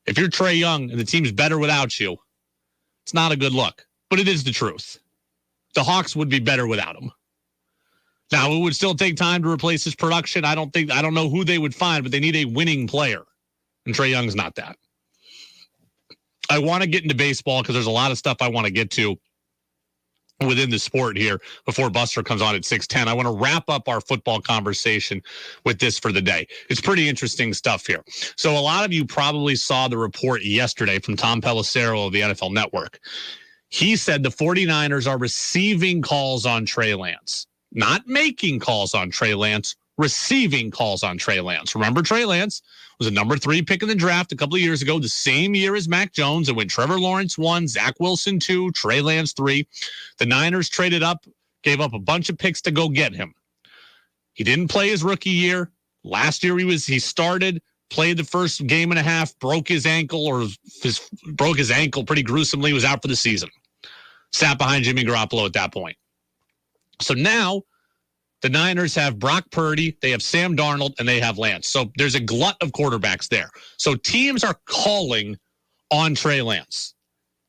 If you're Trae Young and the team's better without you, it's not a good look. But it is the truth. The Hawks would be better without him. Now, it would still take time to replace his production. I don't know who they would find, but they need a winning player. And Trae Young's not that. I want to get into baseball because there's a lot of stuff I want to get to within the sport here before Buster comes on at 6:10. I want to wrap up our football conversation with this for the day. It's pretty interesting stuff here. So a lot of you probably saw the report yesterday from Tom Pelissero of the NFL Network. He said the 49ers are receiving calls on Trey Lance, not making calls on Trey Lance, receiving calls on Trey Lance. Remember, Trey Lance was a number 3 pick in the draft a couple of years ago, the same year as Mac Jones. And when Trevor Lawrence 1, Zach Wilson 2, Trey Lance 3, the Niners traded up, gave up a bunch of picks to go get him. He didn't play his rookie year. Last year he started, played the first game and a half, broke his ankle pretty gruesomely, was out for the season. Sat behind Jimmy Garoppolo at that point. So now the Niners have Brock Purdy, they have Sam Darnold, and they have Lance. So there's a glut of quarterbacks there. So teams are calling on Trey Lance.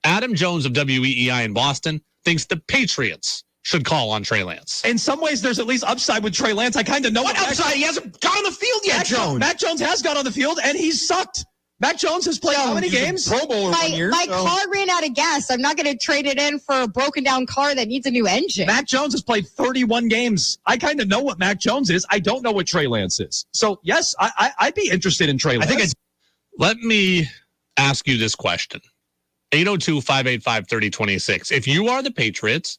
Adam Jones of WEEI in Boston thinks the Patriots should call on Trey Lance. In some ways, there's at least upside with Trey Lance. I kind of know what upside. He hasn't got on the field yet, Mac Jones has got on the field, and he's sucked. Mac Jones has played how many games? Pro Bowler my car ran out of gas. I'm not going to trade it in for a broken down car that needs a new engine. Mac Jones has played 31 games. I kind of know what Mac Jones is. I don't know what Trey Lance is. So, yes, I'd be interested in Trey Lance. Let me ask you this question. 802-585-3026. If you are the Patriots,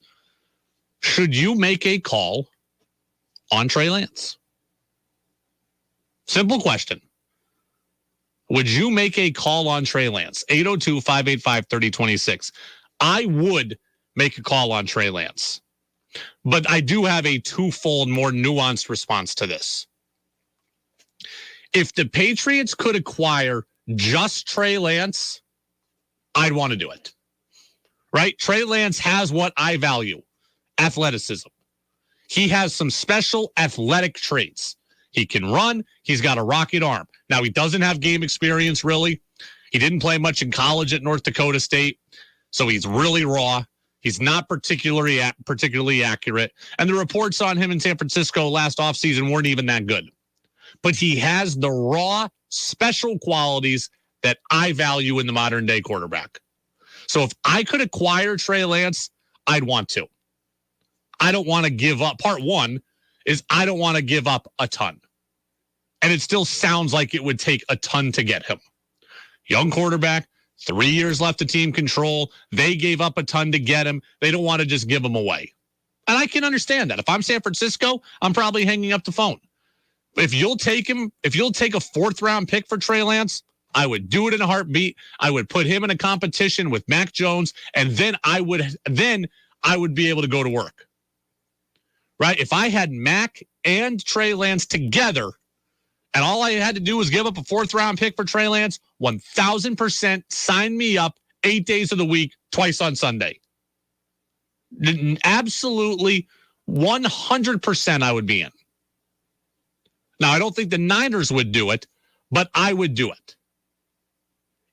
should you make a call on Trey Lance? Simple question. Would you make a call on Trey Lance? 802-585-3026. I would make a call on Trey Lance. But I do have a twofold, more nuanced response to this. If the Patriots could acquire just Trey Lance, I'd want to do it. Right? Trey Lance has what I value, athleticism. He has some special athletic traits. He can run. He's got a rocket arm. Now, he doesn't have game experience, really. He didn't play much in college at North Dakota State, so he's really raw. He's not particularly accurate. And the reports on him in San Francisco last offseason weren't even that good. But he has the raw, special qualities that I value in the modern-day quarterback. So if I could acquire Trey Lance, I'd want to. I don't want to give up. Part one is I don't want to give up a ton. And it still sounds like it would take a ton to get him. Young quarterback, 3 years left of team control. They gave up a ton to get him. They don't want to just give him away. And I can understand that. If I'm San Francisco, I'm probably hanging up the phone. If you'll take him, if you'll take a 4th round pick for Trey Lance, I would do it in a heartbeat. I would put him in a competition with Mac Jones, and then I would be able to go to work. Right? If I had Mac and Trey Lance together, and all I had to do was give up a 4th round pick for Trey Lance, 1,000% sign me up 8 days of the week, twice on Sunday. Absolutely 100% I would be in. Now, I don't think the Niners would do it, but I would do it.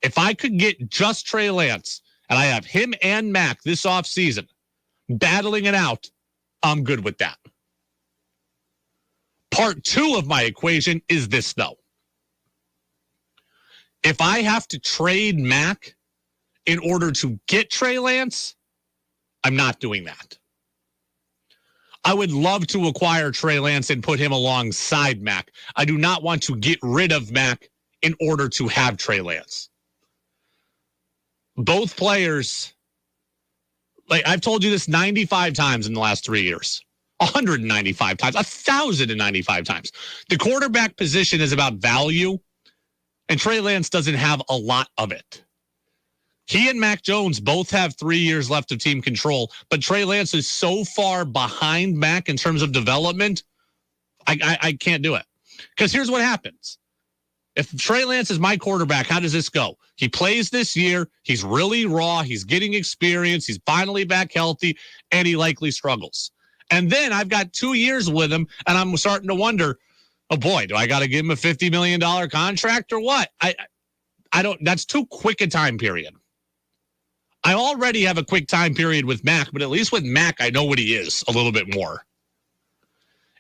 If I could get just Trey Lance, and I have him and Mac this offseason battling it out, I'm good with that. Part 2 of my equation is this, though. If I have to trade Mac in order to get Trey Lance, I'm not doing that. I would love to acquire Trey Lance and put him alongside Mac. I do not want to get rid of Mac in order to have Trey Lance. Both players, like I've told you this 95 times in the last 3 years. 195 times, 1,095 times. The quarterback position is about value, and Trey Lance doesn't have a lot of it. He and Mac Jones both have 3 years left of team control, but Trey Lance is so far behind Mac in terms of development, I can't do it. Because here's what happens. If Trey Lance is my quarterback, how does this go? He plays this year. He's really raw. He's getting experience. He's finally back healthy, and he likely struggles. And then I've got 2 years with him, and I'm starting to wonder, oh boy, do I got to give him a $50 million contract or what? I don't, that's too quick a time period. I already have a quick time period with Mac, but at least with Mac, I know what he is a little bit more.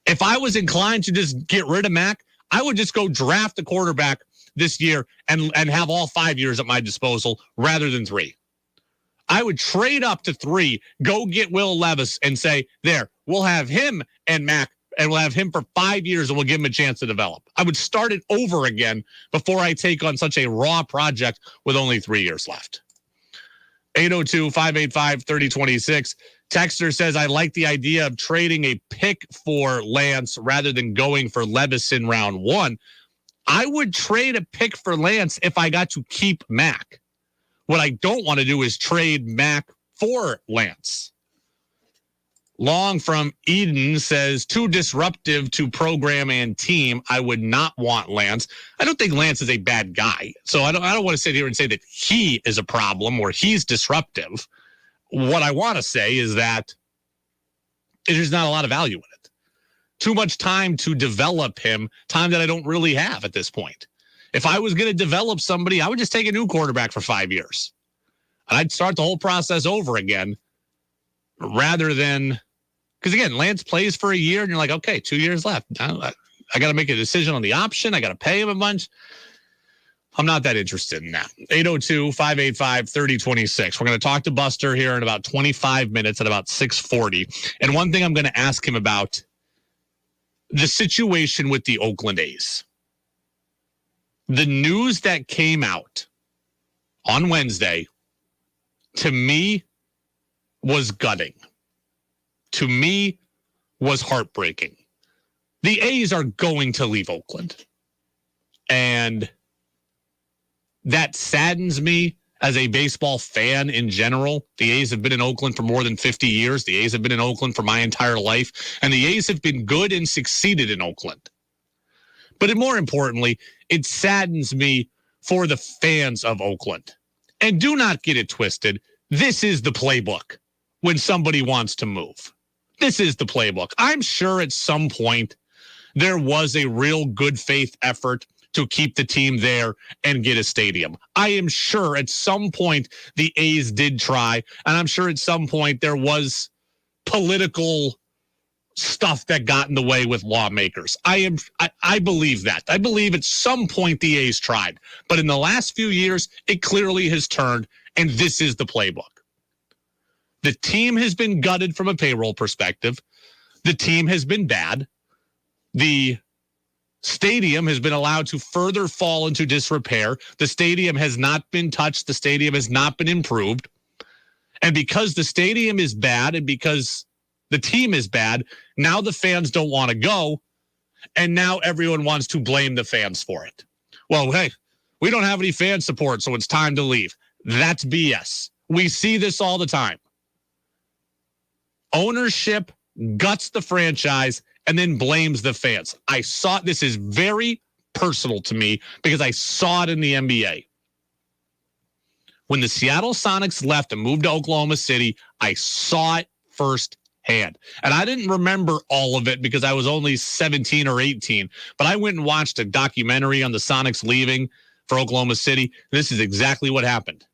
If I was inclined to just get rid of Mac, I would just go draft a quarterback this year and have all 5 years at my disposal rather than 3. I would trade up to 3, go get Will Levis and say, there, we'll have him and Mac, and we'll have him for 5 years and we'll give him a chance to develop. I would start it over again before I take on such a raw project with only 3 years left. 802-585-3026. Texter says, I like the idea of trading a pick for Lance rather than going for Levis in round 1. I would trade a pick for Lance if I got to keep Mac. What I don't want to do is trade Mac for Lance. Long from Eden says, too disruptive to program and team. I would not want Lance. I don't think Lance is a bad guy. So I don't want to sit here and say that he is a problem or he's disruptive. What I want to say is that there's not a lot of value in it. Too much time to develop him, time that I don't really have at this point. If I was going to develop somebody, I would just take a new quarterback for 5 years. And I'd start the whole process over again rather than, because again, Lance plays for a year and you're like, okay, 2 years left. I got to make a decision on the option. I got to pay him a bunch. I'm not that interested in that. 802-585-3026. We're going to talk to Buster here in about 25 minutes at about 6:40. And one thing I'm going to ask him about, the situation with the Oakland A's. The news that came out on Wednesday, to me, was gutting. To me, was heartbreaking. The A's are going to leave Oakland. And that saddens me as a baseball fan in general. The A's have been in Oakland for more than 50 years. The A's have been in Oakland for my entire life. And the A's have been good and succeeded in Oakland. But more importantly, it saddens me for the fans of Oakland. And do not get it twisted. This is the playbook when somebody wants to move. This is the playbook. I'm sure at some point there was a real good faith effort to keep the team there and get a stadium. I am sure at some point the A's did try, and I'm sure at some point there was political stuff that got in the way with lawmakers. I believe that. I believe at some point the A's tried, but in the last few years, it clearly has turned, and this is the playbook. The team has been gutted from a payroll perspective. The team has been bad. The stadium has been allowed to further fall into disrepair. The stadium has not been touched. The stadium has not been improved. And because the stadium is bad and because the team is bad, now the fans don't want to go. And now everyone wants to blame the fans for it. Well, hey, we don't have any fan support, so it's time to leave. That's BS. We see this all the time. Ownership guts the franchise and then blames the fans. I saw this is very personal to me because I saw it in the NBA. When the Seattle Sonics left and moved to Oklahoma City, I saw it firsthand. And I didn't remember all of it because I was only 17 or 18, but I went and watched a documentary on the Sonics leaving for Oklahoma City. This is exactly what happened.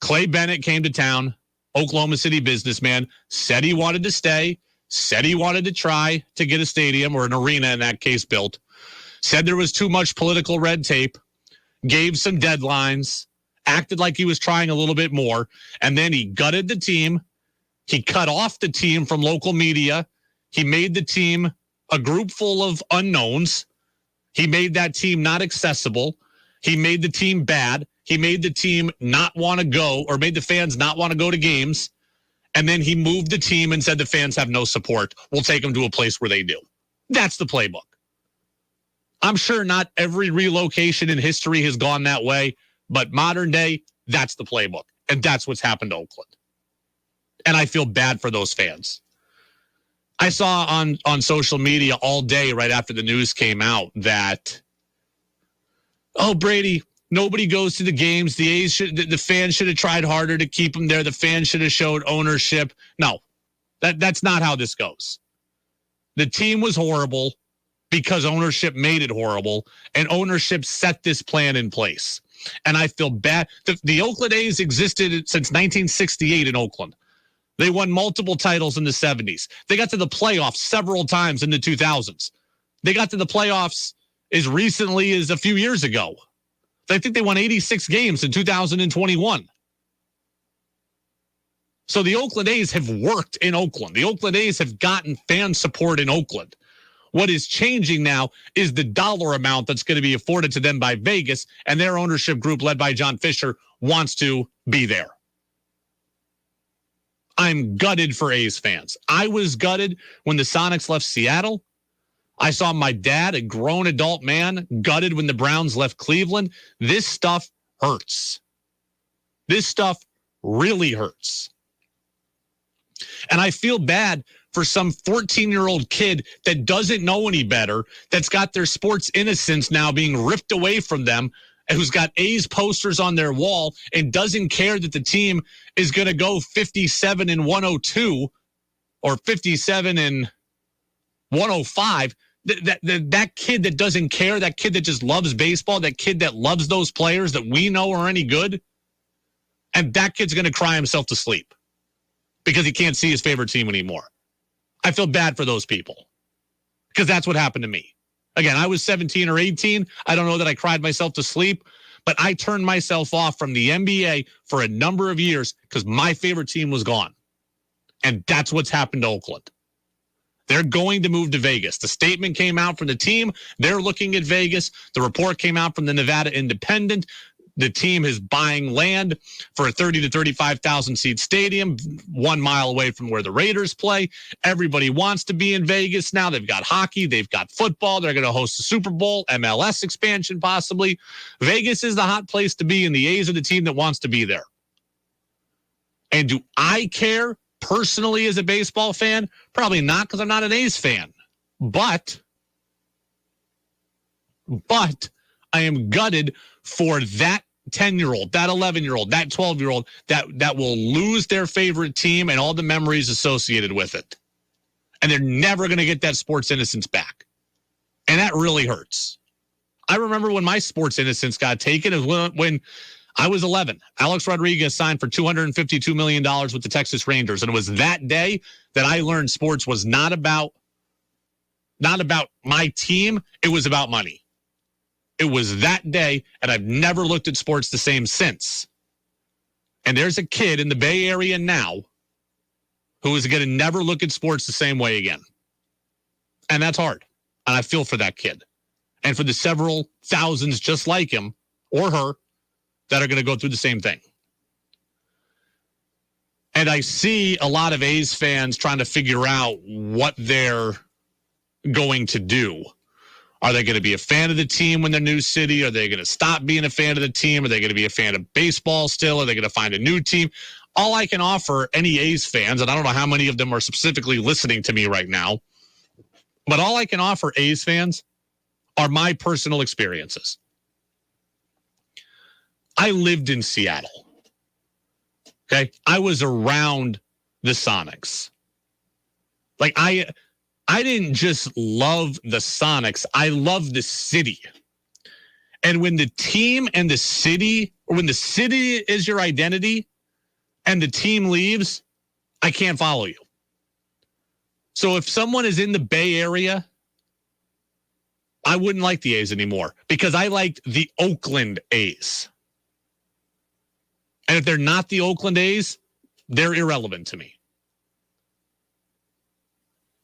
Clay Bennett came to town, Oklahoma City businessman, said he wanted to stay, said he wanted to try to get a stadium or an arena in that case built, said there was too much political red tape, gave some deadlines, acted like he was trying a little bit more, and then he gutted the team. He cut off the team from local media. He made the team a group full of unknowns. He made that team not accessible. He made the team bad. He made the team not want to go, or made the fans not want to go to games. And then he moved the team and said the fans have no support. We'll take them to a place where they do. That's the playbook. I'm sure not every relocation in history has gone that way, but modern day, that's the playbook. And that's what's happened to Oakland. And I feel bad for those fans. I saw on social media all day right after the news came out that, oh, Brady, nobody goes to the games. The fans should have tried harder to keep them there. The fans should have showed ownership. No, that's not how this goes. The team was horrible. because ownership made it horrible, and ownership set this plan in place. And I feel bad. The Oakland A's existed since 1968 in Oakland. They won multiple titles in the 70s. They got to the playoffs several times in the 2000s. They got to the playoffs as recently as a few years ago. I think they won 86 games in 2021. So the Oakland A's have worked in Oakland. The Oakland A's have gotten fan support in Oakland. What is changing now is the dollar amount that's going to be afforded to them by Vegas, and their ownership group led by John Fisher wants to be there. I'm gutted for A's fans. I was gutted when the Sonics left Seattle. I saw my dad, a grown adult man, gutted when the Browns left Cleveland. This stuff hurts. This stuff really hurts. And I feel bad for some 14-year-old kid that doesn't know any better, that's got their sports innocence now being ripped away from them, and who's got A's posters on their wall and doesn't care that the team is going to go 57-102 or 57-105. That kid that doesn't care, that kid that just loves baseball, that kid that loves those players that we know are any good, and that kid's going to cry himself to sleep because he can't see his favorite team anymore. I feel bad for those people because that's what happened to me. Again, I was 17 or 18. I don't know that I cried myself to sleep, but I turned myself off from the NBA for a number of years because my favorite team was gone. And that's what's happened to Oakland. They're going to move to Vegas. The statement came out from the team. They're looking at Vegas. The report came out from the Nevada Independent. The team is buying land for a 30 to 35,000 seat stadium 1 mile away from where the Raiders play. Everybody wants to be in Vegas now. They've got hockey. They've got football. They're going to host the Super Bowl, MLS expansion possibly. Vegas is the hot place to be, and the A's are the team that wants to be there. And do I care personally as a baseball fan? Probably not, because I'm not an A's fan. But I am gutted for that 10-year-old, that 11-year-old, that 12-year-old that will lose their favorite team and all the memories associated with it. And they're never going to get that sports innocence back. And that really hurts. I remember when my sports innocence got taken. It was when I was 11. Alex Rodriguez signed for $252 million with the Texas Rangers. And it was that day that I learned sports was not about my team. It was about money. It was that day, and I've never looked at sports the same since. And there's a kid in the Bay Area now who is going to never look at sports the same way again. And that's hard. And I feel for that kid. And for the several thousands just like him or her that are going to go through the same thing. And I see a lot of A's fans trying to figure out what they're going to do. Are they going to be a fan of the team when they're new city? Are they going to stop being a fan of the team? Are they going to be a fan of baseball still? Are they going to find a new team? All I can offer any A's fans, and I don't know how many of them are specifically listening to me right now, but all I can offer A's fans are my personal experiences. I lived in Seattle. Okay? I was around the Sonics. Like I didn't just love the Sonics. I love the city. And when the team and the city, or when the city is your identity and the team leaves, I can't follow you. So if someone is in the Bay Area, I wouldn't like the A's anymore because I liked the Oakland A's. And if they're not the Oakland A's, they're irrelevant to me.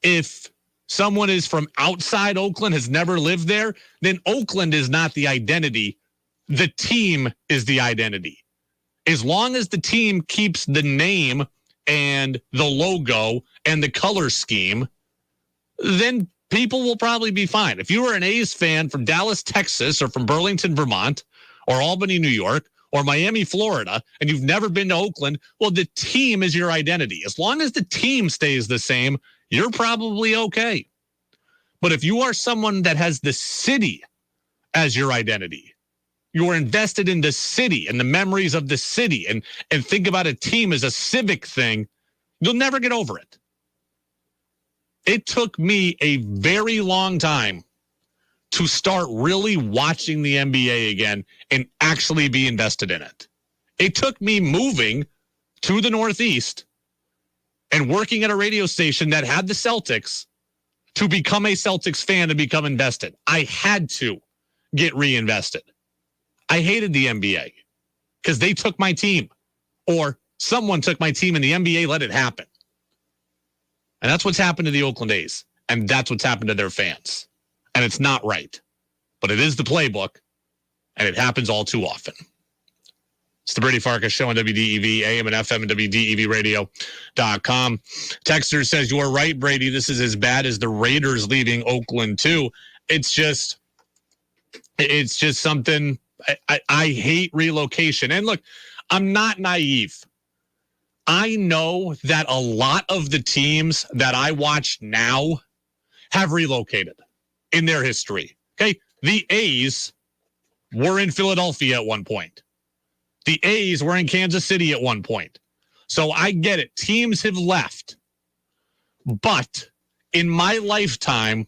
If someone is from outside Oakland, has never lived there, then Oakland is not the identity. The team is the identity. As long as the team keeps the name and the logo and the color scheme, then people will probably be fine. If you are an A's fan from Dallas, Texas, or from Burlington, Vermont, or Albany, New York, or Miami, Florida, and you've never been to Oakland, well, the team is your identity. As long as the team stays the same, you're probably okay. But if you are someone that has the city as your identity, you're invested in the city and the memories of the city and think about a team as a civic thing, you'll never get over it. It took me a very long time to start really watching the NBA again and actually be invested in it. It took me moving to the Northeast and working at a radio station that had the Celtics to become a Celtics fan and become invested. I had to get reinvested. I hated the NBA because they took my team, or someone took my team and the NBA let it happen. And that's what's happened to the Oakland A's. And that's what's happened to their fans. And it's not right. But it is the playbook. And it happens all too often. It's the Brady Farkas Show on WDEV, AM and FM and WDEVradio.com. Texter says, you are right, Brady. This is as bad as the Raiders leaving Oakland, too. It's just something. I hate relocation. And look, I'm not naive. I know that a lot of the teams that I watch now have relocated in their history. Okay. The A's were in Philadelphia at one point. The A's were in Kansas City at one point. So I get it. Teams have left. But in my lifetime,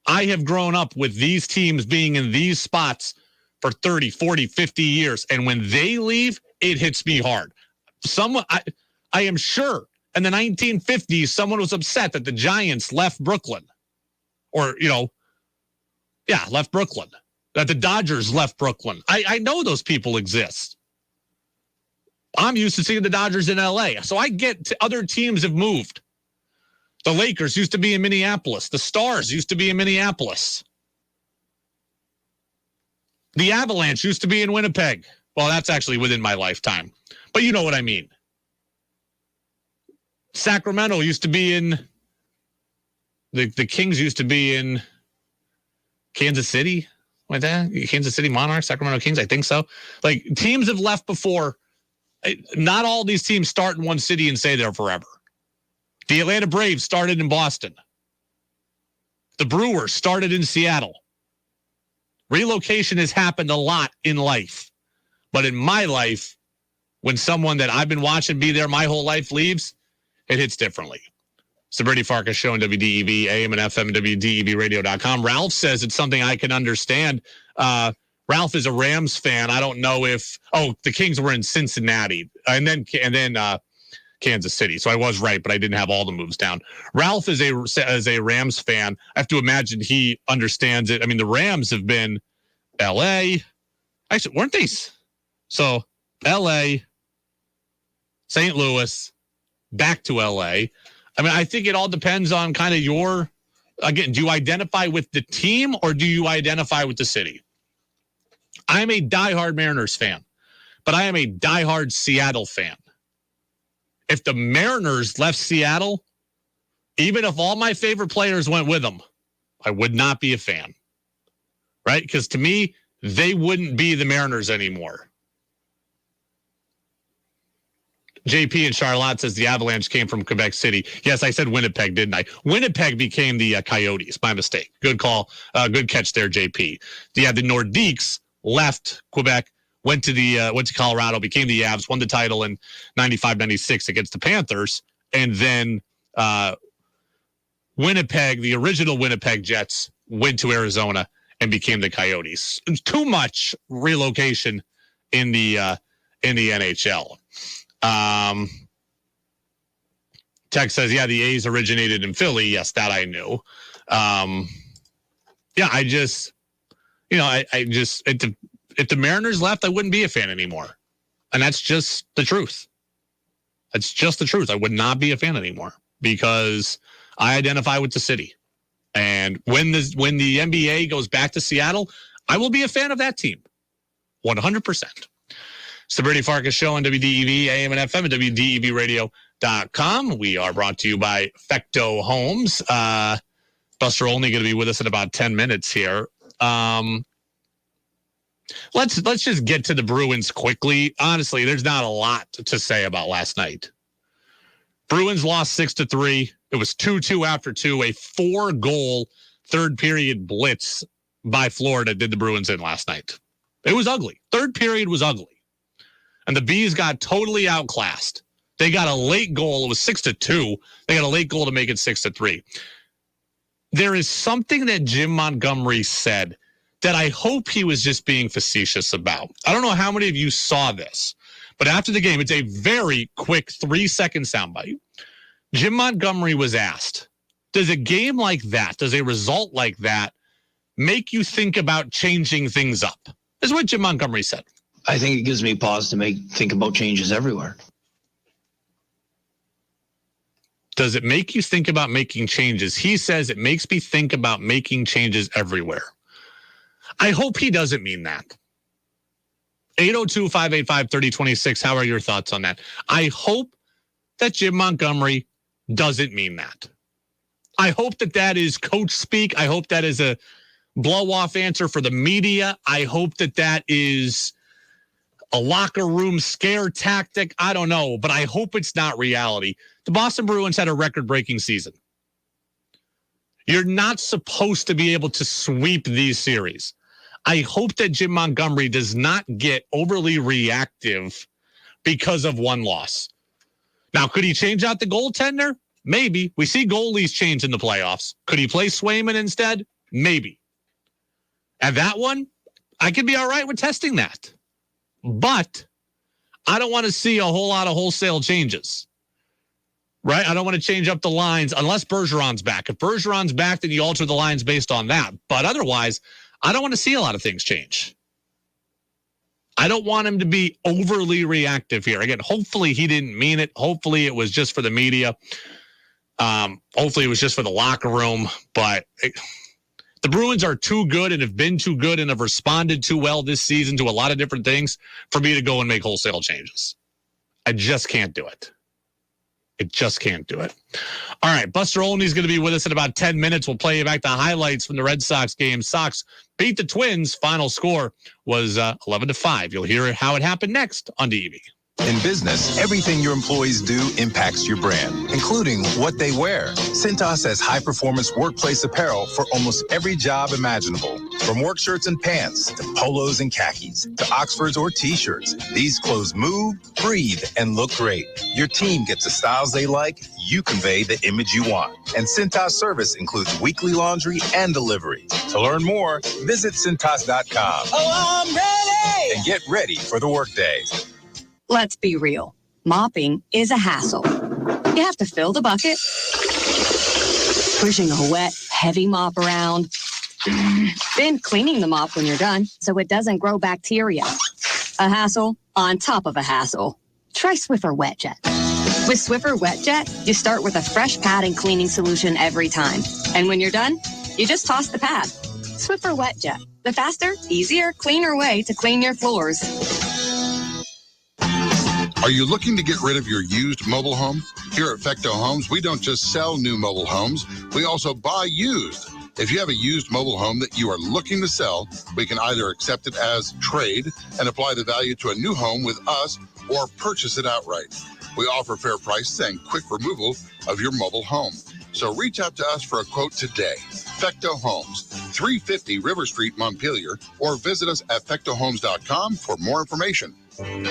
I have grown up with these teams being in these spots for 30, 40, 50 years. And when they leave, it hits me hard. I am sure in the 1950s, someone was upset that the Giants left Brooklyn. Or, left Brooklyn. That the Dodgers left Brooklyn. I know those people exist. I'm used to seeing the Dodgers in LA. So I get other teams have moved. The Lakers used to be in Minneapolis. The Stars used to be in Minneapolis. The Avalanche used to be in Winnipeg. Well, that's actually within my lifetime. But you know what I mean. Sacramento used to be in... The Kings used to be in Kansas City. Like that? Kansas City Monarchs, Sacramento Kings, I think so. Like, teams have left before. Not all these teams start in one city and stay there forever. The Atlanta Braves started in Boston. The Brewers started in Seattle. Relocation has happened a lot in life. But in my life, when someone that I've been watching be there my whole life leaves, it hits differently. It's the Brady Farkas Show on WDEV, AM and FM, and WDEVradio.com. Ralph says it's something I can understand. Ralph is a Rams fan. I don't know if... Oh, the Kings were in Cincinnati and then Kansas City. So I was right, but I didn't have all the moves down. Ralph is a Rams fan. I have to imagine he understands it. I mean, the Rams have been L.A. Actually, weren't they? So L.A., St. Louis, back to L.A., I mean, I think it all depends on kind of your, again, do you identify with the team or do you identify with the city? I'm a diehard Mariners fan, but I am a diehard Seattle fan. If the Mariners left Seattle, even if all my favorite players went with them, I would not be a fan, right? Because to me, they wouldn't be the Mariners anymore. JP in Charlotte says the Avalanche came from Quebec City. Yes, I said Winnipeg, didn't I? Winnipeg became the Coyotes. My mistake. Good call. Good catch there, JP. Yeah, the Nordiques left Quebec, went to Colorado, became the Avs, won the title in 95-96 against the Panthers, and then Winnipeg, the original Winnipeg Jets, went to Arizona and became the Coyotes. Too much relocation in the NHL. Tech says, yeah, the A's originated in Philly. Yes, that I knew. I just, if the Mariners left, I wouldn't be a fan anymore. And that's just the truth. That's just the truth. I would not be a fan anymore because I identify with the city. And when the NBA goes back to Seattle, I will be a fan of that team. 100%. It's the Brady Farkas Show on WDEV, AM and FM, and WDEVradio.com. We are brought to you by Fecto Homes. Buster Olney going to be with us in about 10 minutes here. Let's just get to the Bruins quickly. Honestly, there's not a lot to say about last night. Bruins lost 6-3. It was 2-2 after 2. A 4-goal third period blitz by Florida did the Bruins in last night. It was ugly. Third period was ugly. And the Bees got totally outclassed. They got a late goal. It was 6-2. They got a late goal to make it 6-3. there is something that Jim Montgomery said that I hope he was just being facetious about. I don't know how many of you saw this, but after the game, it's a very quick 3-second soundbite. Jim Montgomery was asked, does a game like that, does a result like that make you think about changing things up? This is what Jim Montgomery said. I think it gives me pause to think about changes everywhere. Does it make you think about making changes? He says it makes me think about making changes everywhere. I hope he doesn't mean that. 802-585-3026. How are your thoughts on that? I hope that Jim Montgomery doesn't mean that. I hope that that is coach speak. I hope that is a blow-off answer for the media. I hope that that is a locker room scare tactic. I don't know, but I hope it's not reality. The Boston Bruins had a record-breaking season. You're not supposed to be able to sweep these series. I hope that Jim Montgomery does not get overly reactive because of one loss. Now, could he change out the goaltender? Maybe. We see goalies change in the playoffs. Could he play Swayman instead? Maybe. And that one, I could be all right with testing that. But I don't want to see a whole lot of wholesale changes. Right? I don't want to change up the lines unless Bergeron's back. If Bergeron's back, then you alter the lines based on that. But otherwise, I don't want to see a lot of things change. I don't want him to be overly reactive here. Again, hopefully he didn't mean it. Hopefully it was just for the media. Hopefully it was just for the locker room. But the Bruins are too good and have been too good and have responded too well this season to a lot of different things for me to go and make wholesale changes. I just can't do it. I just can't do it. All right, Buster Olney is going to be with us in about 10 minutes. We'll play you back the highlights from the Red Sox game. Sox beat the Twins. Final score was 11-5. You'll hear how it happened next on DEV. In business, everything your employees do impacts your brand, including what they wear. Cintas has high-performance workplace apparel for almost every job imaginable. From work shirts and pants, to polos and khakis, to Oxfords or T-shirts, these clothes move, breathe, and look great. Your team gets the styles they like, you convey the image you want. And Cintas service includes weekly laundry and delivery. To learn more, visit Cintas.com. Oh, I'm ready! And get ready for the workday. Let's be real. Mopping is a hassle. You have to fill the bucket, pushing a wet, heavy mop around, then cleaning the mop when you're done so it doesn't grow bacteria. A hassle on top of a hassle. Try Swiffer Wet Jet. With Swiffer Wet Jet, you start with a fresh pad and cleaning solution every time. And when you're done, you just toss the pad. Swiffer Wet Jet. The faster, easier, cleaner way to clean your floors. Are you looking to get rid of your used mobile home? Here at Fecto Homes, we don't just sell new mobile homes, we also buy used. If you have a used mobile home that you are looking to sell, we can either accept it as trade and apply the value to a new home with us or purchase it outright. We offer fair prices and quick removal of your mobile home. So reach out to us for a quote today. Fecto Homes, 350 River Street, Montpelier, or visit us at fectohomes.com for more information.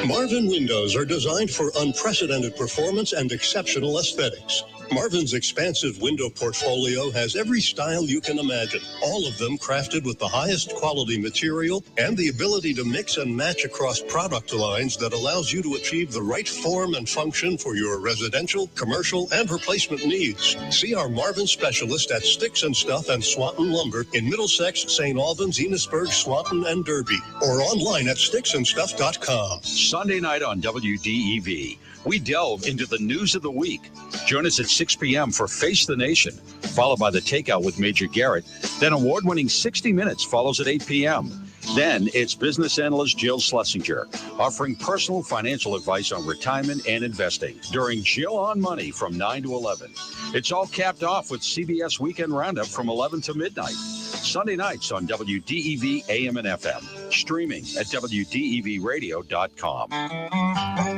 Marvin windows are designed for unprecedented performance and exceptional aesthetics. Marvin's expansive window portfolio has every style you can imagine, all of them crafted with the highest quality material and the ability to mix and match across product lines that allows you to achieve the right form and function for your residential, commercial, and replacement needs. See our Marvin specialist at Sticks and Stuff and Swanton Lumber in Middlesex, St. Albans, Enosburg, Swanton, and Derby, or online at sticksandstuff.com. Sunday night on WDEV, we delve into the news of the week. Join us at 6 p.m. for Face the Nation, followed by The Takeout with Major Garrett. Then award-winning 60 Minutes follows at 8 p.m. Then it's business analyst Jill Schlesinger, offering personal financial advice on retirement and investing during Jill on Money from 9 to 11. It's all capped off with CBS Weekend Roundup from 11 to midnight. Sunday nights on WDEV AM and FM. Streaming at WDEVradio.com.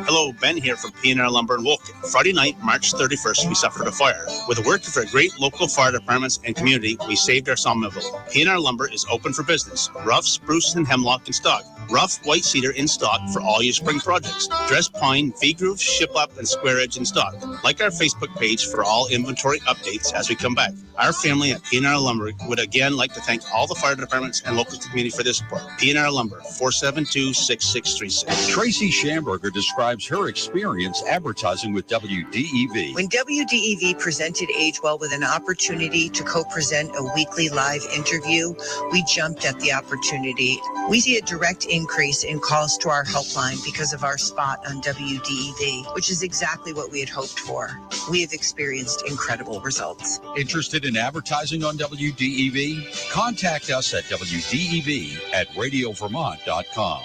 Hello, Ben here from P&R Lumber in Woken. Friday night, March 31st, we suffered a fire. With working for great local fire departments and community, we saved our sawmill. P&R Lumber is open for business. Rough, spruce, and hemlock in stock. Rough, white cedar in stock for all your spring projects. Dressed pine, V-groove, ship-up, and square edge in stock. Like our Facebook page for all inventory updates as we come back. Our family at P&R Lumber would again like to thank all the fire departments and local community for their support. P&R Lumber, 472-6636. Tracy Schamberger describes her experience advertising with WDEV. When WDEV presented Age Well with an opportunity to co-present a weekly live interview, we jumped at the opportunity. We see a direct increase in calls to our helpline because of our spot on WDEV, which is exactly what we had hoped for. We have experienced incredible results. Interested in advertising on WDEV? Contact us at WDEV@radiovermont.com.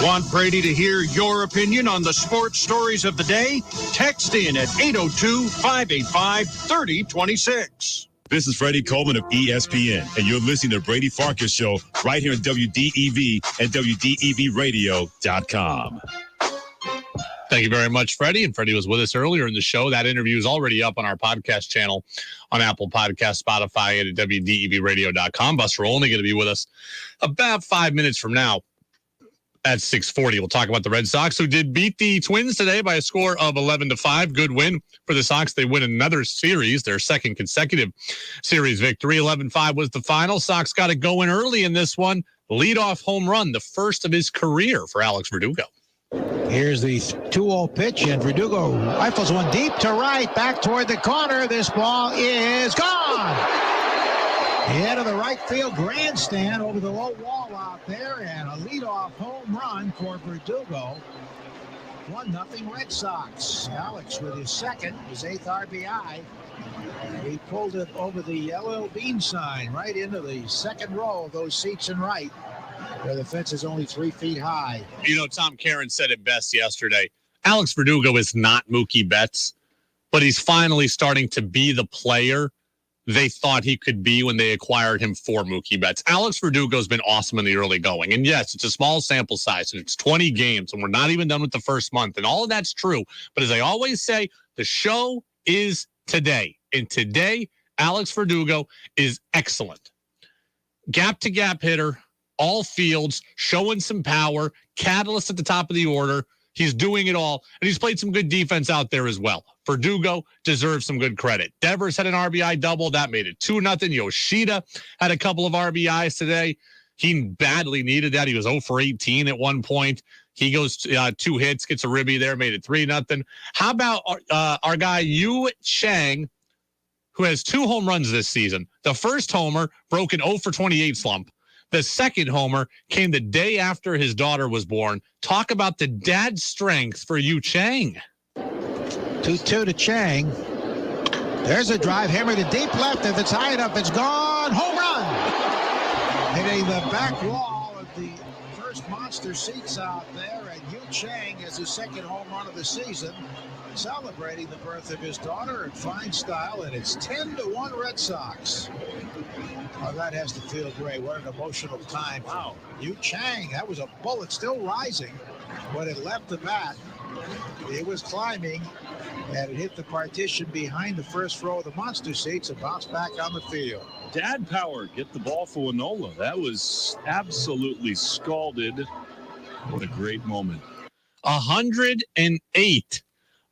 Want Brady to hear your opinion on the sports stories of the day? Text in at 802-585-3026. This is Freddie Coleman of ESPN, and you're listening to Brady Farkas Show right here on WDEV and WDEVradio.com. Thank you very much, Freddie. And Freddie was with us earlier in the show. That interview is already up on our podcast channel on Apple Podcasts, Spotify, and at WDEVradio.com. Buster Olney going to be with us about 5 minutes from now at 6:40. We'll talk about the Red Sox, who did beat the Twins today by a score of 11-5. Good win for the Sox. They win another series, their second consecutive series victory. 11-5 was the final. Sox got it going early in this one. Leadoff home run, the first of his career for Alex Verdugo. Here's the 2-0 pitch, and Verdugo rifles one deep to right, back toward the corner. This ball is gone. Head of the right field grandstand over the low wall out there, and a leadoff home run for Verdugo. 1-0 Red Sox. Alex with his second, his 8th RBI. He pulled it over the LL Bean sign right into the second row of those seats in right, where the fence is only 3 feet high. You know, Tom Caron said it best yesterday. Alex Verdugo is not Mookie Betts, but he's finally starting to be the player they thought he could be when they acquired him for Mookie Betts. Alex Verdugo's been awesome in the early going. And yes, it's a small sample size, and it's 20 games, and we're not even done with the first month. And all of that's true. But as I always say, the show is today. And today, Alex Verdugo is excellent. Gap-to-gap hitter, all fields, showing some power, catalyst at the top of the order. He's doing it all, and he's played some good defense out there as well. Verdugo deserves some good credit. Devers had an RBI double. That made it 2-0. Yoshida had a couple of RBIs today. He badly needed that. He was 0 for 18 at one point. He goes 2 hits, gets a ribby there, made it 3-0. How about our guy Yu Chang, who has 2 home runs this season? The first homer broke an 0 for 28 slump. The second homer came the day after his daughter was born. Talk about the dad strength for Yu Chang. 2-2 to Chang. There's a drive hammer to deep left. If it's high enough, it's gone. Home run. Hitting the back wall of the first monster seats out there. And Yu Chang has his second home run of the season, celebrating the birth of his daughter in fine style. And it's 10-1 Red Sox. Oh, that has to feel great. What an emotional time. Wow. Yu Chang, that was a bullet still rising when it left the bat. It was climbing, and it hit the partition behind the first row of the monster seats and bounced back on the field. Dad power, get the ball for Winola. That was absolutely scalded. What a great moment. 108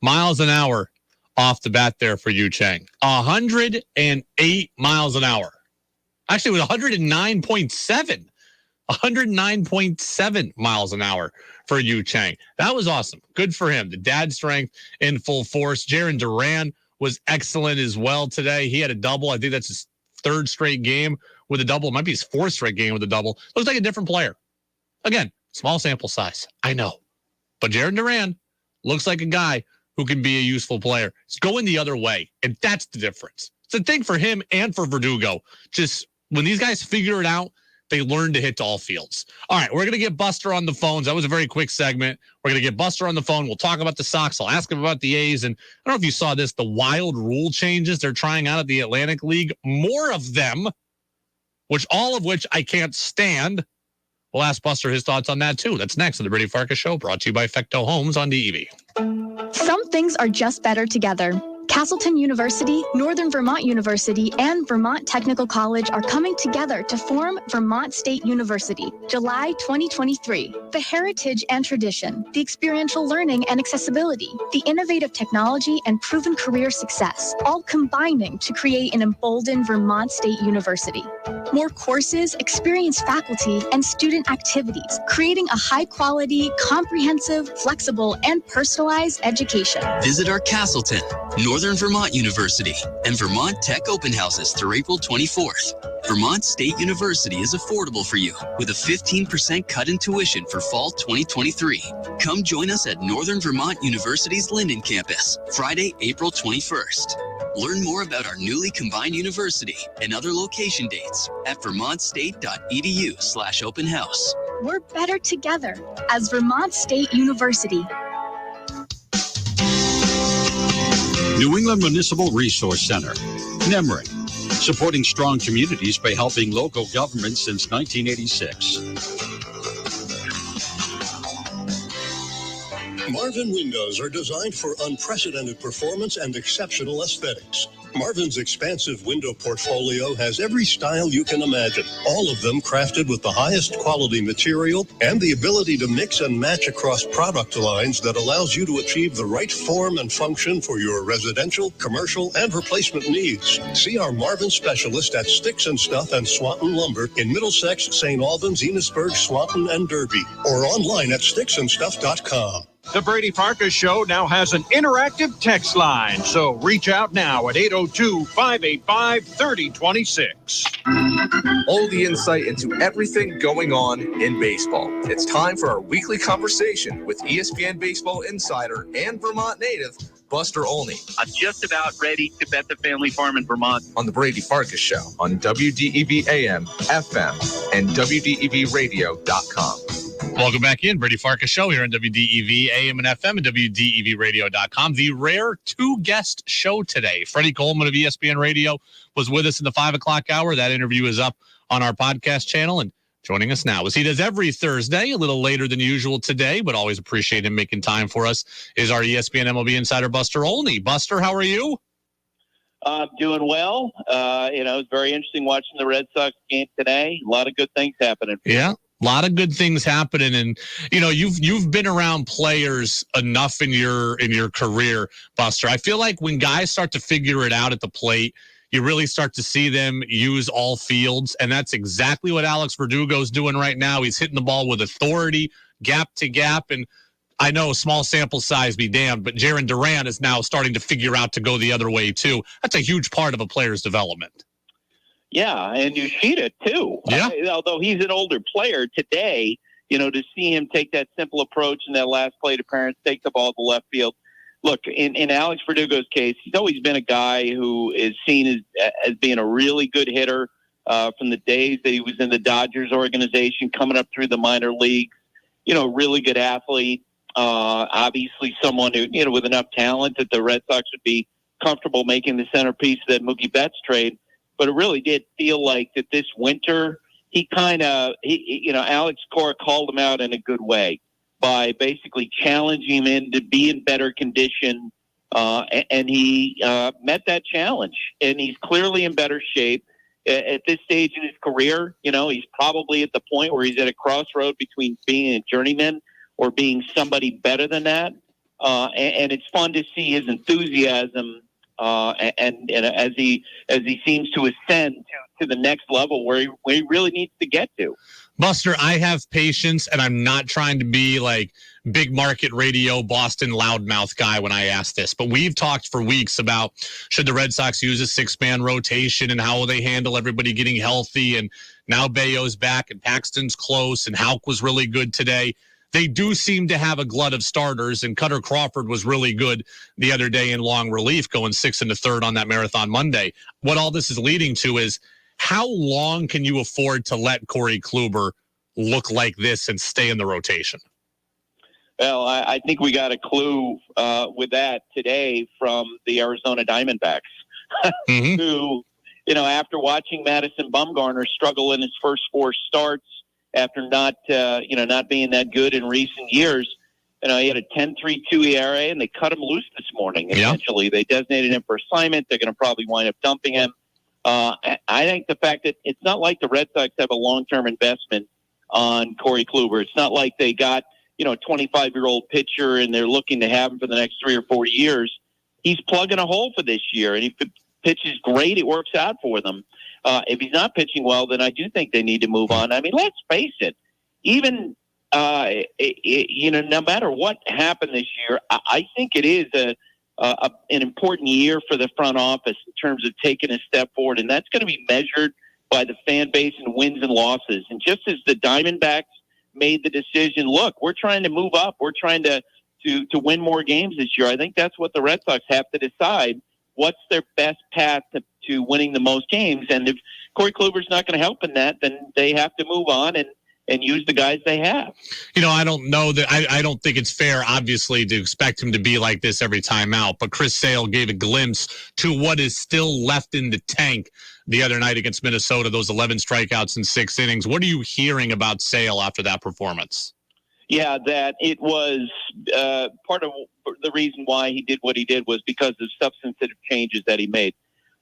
miles an hour off the bat there for Yu Chang. 108 miles an hour. Actually, it was 109.7. 109.7 miles an hour for Yu Chang. That was awesome. Good for him. The dad strength in full force. Jarren Duran was excellent as well today. He had a double. I think that's his 3rd straight game with a double. It might be his 4th straight game with a double. Looks like a different player. Again, small sample size. I know. But Jarren Duran looks like a guy who can be a useful player. It's going the other way, and that's the difference. It's a thing for him and for Verdugo. Just when these guys figure it out, they learn to hit to all fields. All right, we're going to get Buster on the phones. That was a very quick segment. We're going to get Buster on the phone. We'll talk about the Sox. I'll ask him about the A's. And I don't know if you saw this, the wild rule changes they're trying out at the Atlantic League. More of them, all of which I can't stand. We'll ask Buster his thoughts on that, too. That's next on the Brady Farkas Show, brought to you by Fecto Homes on DEV. Some things are just better together. Castleton University, Northern Vermont University, and Vermont Technical College are coming together to form Vermont State University, July 2023. The heritage and tradition, the experiential learning and accessibility, the innovative technology and proven career success, all combining to create an emboldened Vermont State University. More courses, experienced faculty, and student activities, creating a high-quality, comprehensive, flexible, and personalized education. Visit our Castleton, Northern Vermont University, and Vermont Tech open houses through April 24th. Vermont State University is affordable for you with a 15% cut in tuition for fall 2023. Come join us at Northern Vermont University's Linden campus, Friday, April 21st. Learn more about our newly combined university and other location dates at vermontstate.edu/open house. We're better together as Vermont State University. New England Municipal Resource Center, NEMRIC, supporting strong communities by helping local governments since 1986. Marvin windows are designed for unprecedented performance and exceptional aesthetics. Marvin's expansive window portfolio has every style you can imagine, all of them crafted with the highest quality material and the ability to mix and match across product lines that allows you to achieve the right form and function for your residential, commercial, and replacement needs. See our Marvin specialist at Sticks and Stuff and Swanton Lumber in Middlesex, St. Albans, Enosburg, Swanton, and Derby, or online at sticksandstuff.com. The Brady Farkas Show now has an interactive text line, so reach out now at 802-585-3026. All the insight into everything going on in baseball. It's time for our weekly conversation with ESPN baseball insider and Vermont native, Buster Olney. I'm just about ready to bet the family farm in Vermont. On the Brady Farkas Show on WDEV AM, FM, and WDEVradio.com. Welcome back in. Brady Farkas Show here on WDEV, AM and FM, and WDEVradio.com. The rare two-guest show today. Freddie Coleman of ESPN Radio was with us in the 5 o'clock hour. That interview is up on our podcast channel. And joining us now, as he does every Thursday, a little later than usual today, but always appreciate him making time for us, is our ESPN MLB insider, Buster Olney. Buster, how are you? Doing well. It's very interesting watching the Red Sox game today. A lot of good things happening. Yeah. A lot of good things happening, and you've been around players enough in your career, Buster. I feel like when guys start to figure it out at the plate, you really start to see them use all fields, and that's exactly what Alex Verdugo's doing right now. He's hitting the ball with authority, gap to gap, and I know small sample size be damned, but Jarren Duran is now starting to figure out to go the other way too. That's a huge part of a player's development. Yeah, and Yoshida, too. Yeah. Although he's an older player today, to see him take that simple approach in that last plate appearance, take the ball to left field. Look, in Alex Verdugo's case, he's always been a guy who is seen as being a really good hitter from the days that he was in the Dodgers organization, coming up through the minor leagues. Really good athlete. Obviously someone who, with enough talent that the Red Sox would be comfortable making the centerpiece of that Mookie Betts trade. But it really did feel like that this winter, Alex Cora called him out in a good way by basically challenging him into be in better condition. And he met that challenge. And he's clearly in better shape. At this stage in his career, he's probably at the point where he's at a crossroad between being a journeyman or being somebody better than that. And it's fun to see his enthusiasm and as he seems to ascend to the next level where he really needs to get to. Buster, I have patience, and I'm not trying to be like big market radio Boston loudmouth guy when I ask this, but we've talked for weeks about should the Red Sox use a 6-man rotation and how will they handle everybody getting healthy, and now Bayo's back and Paxton's close and Houck was really good today. They do seem to have a glut of starters, and Cutter Crawford was really good the other day in long relief, going 6 1/3 on that Marathon Monday. What all this is leading to is how long can you afford to let Corey Kluber look like this and stay in the rotation? Well, I think we got a clue with that today from the Arizona Diamondbacks, who, after watching Madison Bumgarner struggle in his first 4 starts, after not being that good in recent years. He had a 10.32 ERA, and they cut him loose this morning. Essentially, They designated him for assignment. They're going to probably wind up dumping him. I think the fact that it's not like the Red Sox have a long-term investment on Corey Kluber. It's not like they got a 25-year-old pitcher and they're looking to have him for the next 3 or 4 years. He's plugging a hole for this year, and if he pitches great, it works out for them. If he's not pitching well, then I do think they need to move on. I mean, let's face it. Even no matter what happened this year, I think it is an important year for the front office in terms of taking a step forward, and that's going to be measured by the fan base and wins and losses. And just as the Diamondbacks made the decision, look, we're trying to move up, we're trying to win more games this year. I think that's what the Red Sox have to decide. What's their best path to winning the most games? And if Corey Kluber's not going to help in that, then they have to move on and use the guys they have. I don't know that I don't think it's fair, obviously, to expect him to be like this every time out. But Chris Sale gave a glimpse to what is still left in the tank the other night against Minnesota, those 11 strikeouts in 6 innings. What are you hearing about Sale after that performance? Yeah, that it was part of the reason why he did what he did was because of substantive changes that he made.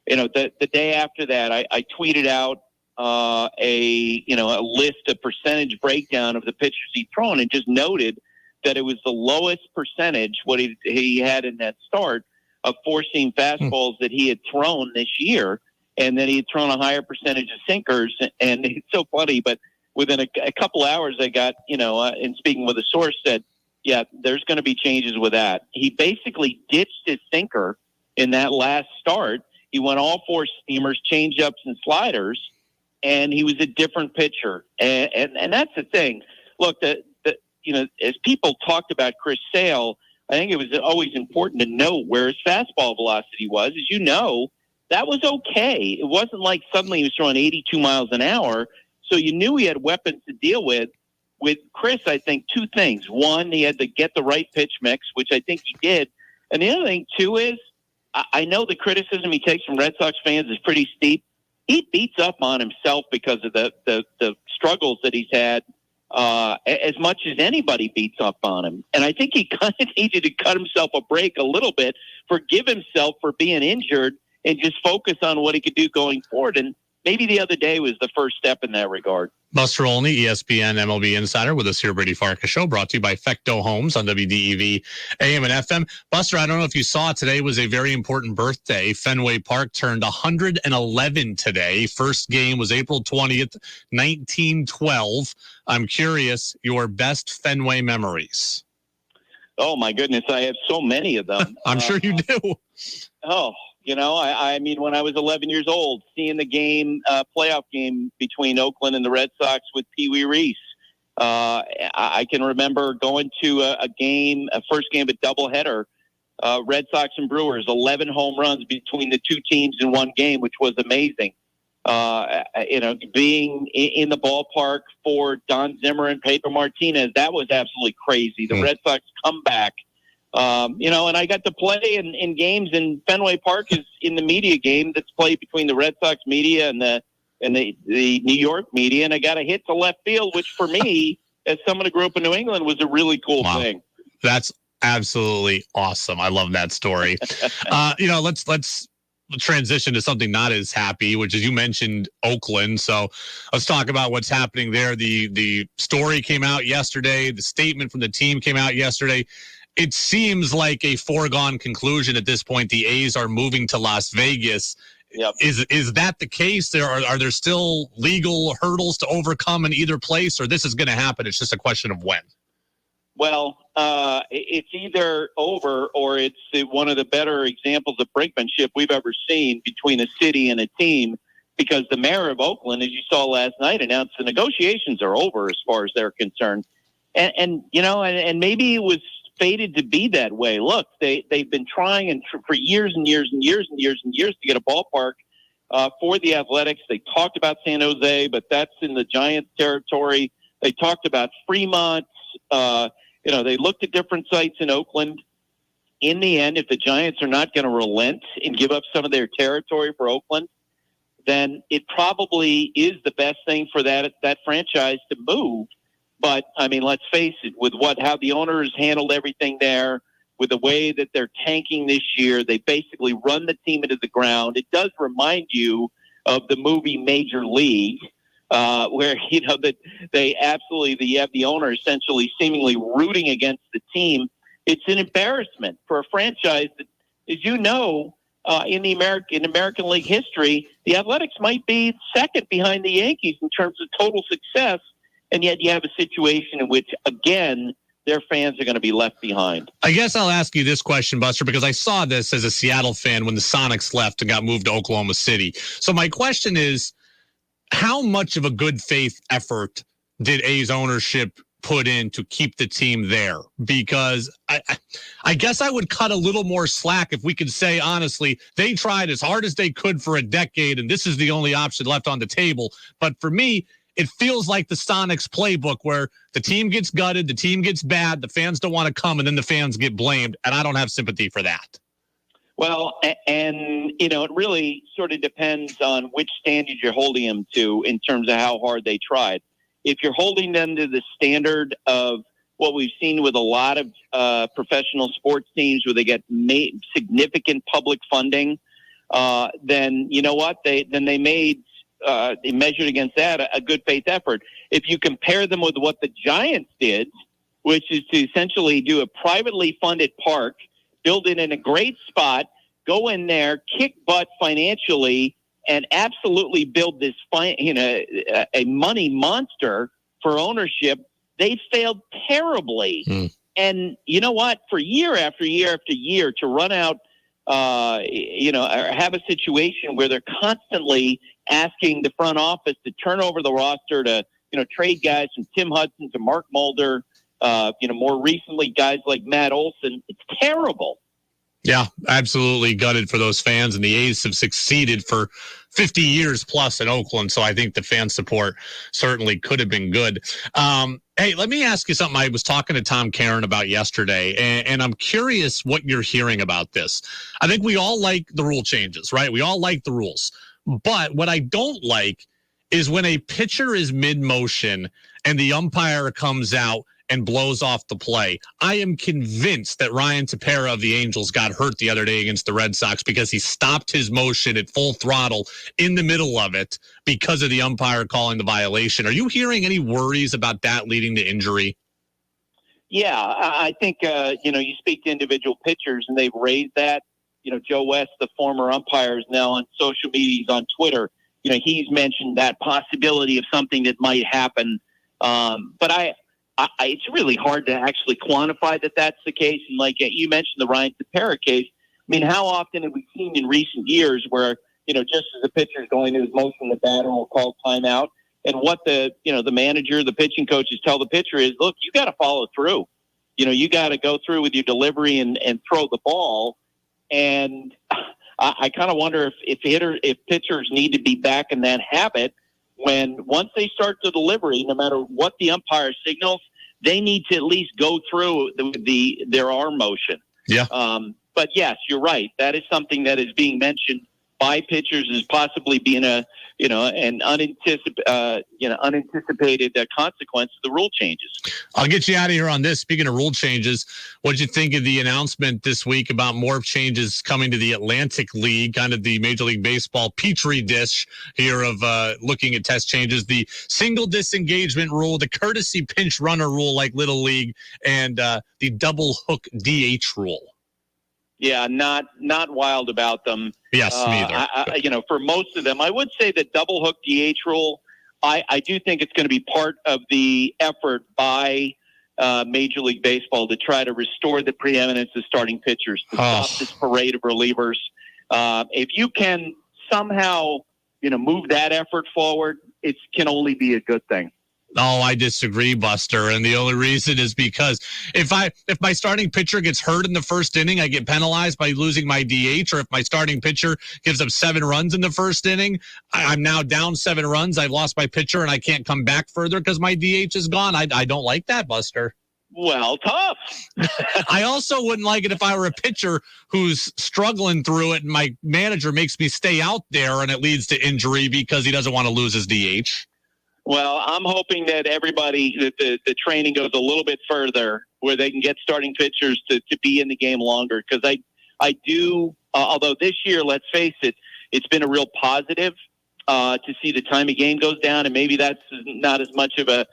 The day after that, I tweeted out a list, a percentage breakdown of the pitchers he'd thrown, and just noted that it was the lowest percentage what he had in that start of four-seam fastballs that he had thrown this year, and then he had thrown a higher percentage of sinkers. And it's so funny, but within a couple hours, I got, in speaking with a source, said, yeah, there's going to be changes with that. He basically ditched his sinker in that last start. He went all four seamers, change-ups, and sliders, and he was a different pitcher. And that's the thing. Look, as people talked about Chris Sale, I think it was always important to know where his fastball velocity was. As you know, that was okay. It wasn't like suddenly he was throwing 82 miles an hour. So you knew he had weapons to deal with. With Chris, I think two things. One, he had to get the right pitch mix, which I think he did. And the other thing, too, is I know the criticism he takes from Red Sox fans is pretty steep. He beats up on himself because of the struggles that he's had as much as anybody beats up on him. And I think he kind of needed to cut himself a break a little bit, forgive himself for being injured, and just focus on what he could do going forward. And maybe the other day was the first step in that regard. Buster Olney, ESPN MLB Insider, with us here, Brady Farkas Show, brought to you by Fecto Homes on WDEV AM and FM. Buster, I don't know if you saw, today was a very important birthday. Fenway Park turned 111 today. First game was April 20th, 1912. I'm curious, your best Fenway memories. Oh, my goodness. I have so many of them. I'm sure you do. I mean, when I was 11 years old, seeing the game, playoff game between Oakland and the Red Sox with Pee Wee Reese. I can remember going to a first game, a doubleheader, Red Sox and Brewers, 11 home runs between the two teams in one game, which was amazing. Being in the ballpark for Don Zimmer and Pedro Martinez, that was absolutely crazy. The Red Sox comeback. And I got to play in games in Fenway Park is in the media game that's played between the Red Sox media and the New York media. And I got a hit to left field, which for me, as someone who grew up in New England, was a really cool thing. That's absolutely awesome. I love that story. Let's transition to something not as happy, which is, you mentioned Oakland. So let's talk about what's happening there. The story came out yesterday. The statement from the team came out yesterday. It seems like a foregone conclusion at this point. The A's are moving to Las Vegas. Yep. Is that the case? Are there still legal hurdles to overcome in either place, or this is going to happen? It's just a question of when. Well, it's either over or it's one of the better examples of brinkmanship we've ever seen between a city and a team, because the mayor of Oakland, as you saw last night, announced the negotiations are over as far as they're concerned. And maybe it was fated to be that way. Look, they've been trying for years and years and years and years and years to get a ballpark for the Athletics. They talked about San Jose, but that's in the Giants territory. They talked about Fremont. They looked at different sites in Oakland. In the end, if the Giants are not going to relent and give up some of their territory for Oakland, then it probably is the best thing for that franchise to move. But I mean, let's face it, with how the owners handled everything there, with the way that they're tanking this year, they basically run the team into the ground. It does remind you of the movie Major League, where that they absolutely you have the owner essentially seemingly rooting against the team. It's an embarrassment for a franchise that, as you know, in American League history, the Athletics might be second behind the Yankees in terms of total success, and yet you have a situation in which, again, their fans are going to be left behind. I guess I'll ask you this question, Buster, because I saw this as a Seattle fan when the Sonics left and got moved to Oklahoma City. So my question is, how much of a good faith effort did A's ownership put in to keep the team there? Because I guess I would cut a little more slack if we could say, honestly, they tried as hard as they could for a decade, and this is the only option left on the table. But for me, it feels like the Sonics playbook where the team gets gutted, the team gets bad, the fans don't want to come, and then the fans get blamed, and I don't have sympathy for that. Well, and, it really sort of depends on which standard you're holding them to in terms of how hard they tried. If you're holding them to the standard of what we've seen with a lot of professional sports teams where they get significant public funding, then you know what? They measured against that a good faith effort. If you compare them with what the Giants did, which is to essentially do a privately funded park, build it in a great spot, go in there, kick butt financially, and absolutely build this a money monster for ownership, they failed terribly. And you know what? For year after year after year to run out, or have a situation where they're constantly asking the front office to turn over the roster to, trade guys from Tim Hudson to Mark Mulder, more recently guys like Matt Olson. It's terrible. Yeah, absolutely gutted for those fans, and the A's have succeeded for 50 years plus in Oakland, so I think the fan support certainly could have been good. Hey, let me ask you something I was talking to Tom Caron about yesterday, and I'm curious what you're hearing about this. I think we all like the rule changes, right? We all like the rules. But what I don't like is when a pitcher is mid-motion and the umpire comes out and blows off the play. I am convinced that Ryan Tepera of the Angels got hurt the other day against the Red Sox because he stopped his motion at full throttle in the middle of it because of the umpire calling the violation. Are you hearing any worries about that leading to injury? Yeah, I think, you speak to individual pitchers and they've raised that. Joe West, the former umpire, is now on social media, he's on Twitter. He's mentioned that possibility of something that might happen. But it's really hard to actually quantify that that's the case. And like you mentioned, the Ryan Tepera case. I mean, how often have we seen in recent years where, just as the pitcher is going to his motion, the batter will call timeout. And what the manager, the pitching coaches tell the pitcher is, look, you got to follow through. You got to go through with your delivery and throw the ball. And I kind of wonder if pitchers need to be back in that habit when once they start the delivery, no matter what the umpire signals, they need to at least go through their arm motion. Yeah. But yes, you're right. That is something that is being mentioned by pitchers as possibly being an unanticipated consequence of the rule changes. I'll get you out of here on this. Speaking of rule changes, what did you think of the announcement this week about more changes coming to the Atlantic League, kind of the Major League Baseball petri dish here of looking at test changes, the single disengagement rule, the courtesy pinch runner rule like Little League, and the double hook DH rule? Yeah, not wild about them. Yes, neither. For most of them, I would say the double hook DH rule, I do think it's going to be part of the effort by Major League Baseball to try to restore the preeminence of starting pitchers, to stop this parade of relievers. If you can somehow, move that effort forward, it can only be a good thing. Oh, I disagree, Buster. And the only reason is because if my starting pitcher gets hurt in the first inning, I get penalized by losing my DH. Or if my starting pitcher gives up 7 runs in the first inning, I'm now down 7 runs. I've lost my pitcher and I can't come back further because my DH is gone. I don't like that, Buster. Well, tough. I also wouldn't like it if I were a pitcher who's struggling through it and my manager makes me stay out there and it leads to injury because he doesn't want to lose his DH. Well, I'm hoping that the training goes a little bit further where they can get starting pitchers to be in the game longer. Because I do, although this year, let's face it, it's been a real positive to see the time of game goes down, and maybe that's not as much of a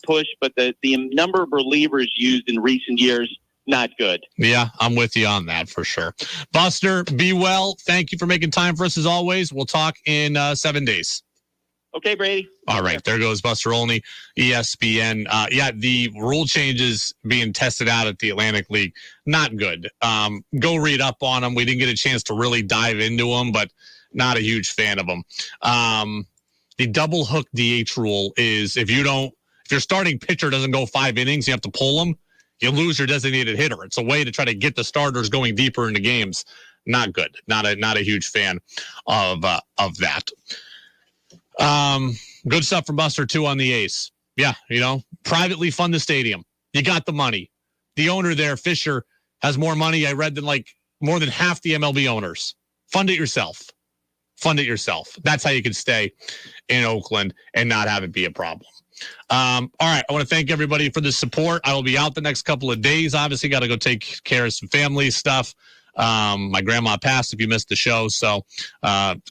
push, but the number of relievers used in recent years, not good. Yeah, I'm with you on that for sure. Buster, be well. Thank you for making time for us as always. We'll talk in 7 days. Okay, Brady. All right, there goes Buster Olney, ESPN. The rule changes being tested out at the Atlantic League, not good. Go read up on them. We didn't get a chance to really dive into them, but not a huge fan of them. The double hook DH rule is if your starting pitcher doesn't go 5 innings, you have to pull them. You lose your designated hitter. It's a way to try to get the starters going deeper into games. Not good. Not a huge fan of that. Good stuff from Buster too on the Ace. Yeah, privately fund the stadium. You got the money. The owner there, Fisher, has more money, I read, than more than half the MLB owners. Fund it yourself. That's how you can stay in Oakland and not have it be a problem. All right, I want to thank everybody for the support. I will be out the next couple of days. Obviously, got to go take care of some family stuff. My grandma passed if you missed the show. So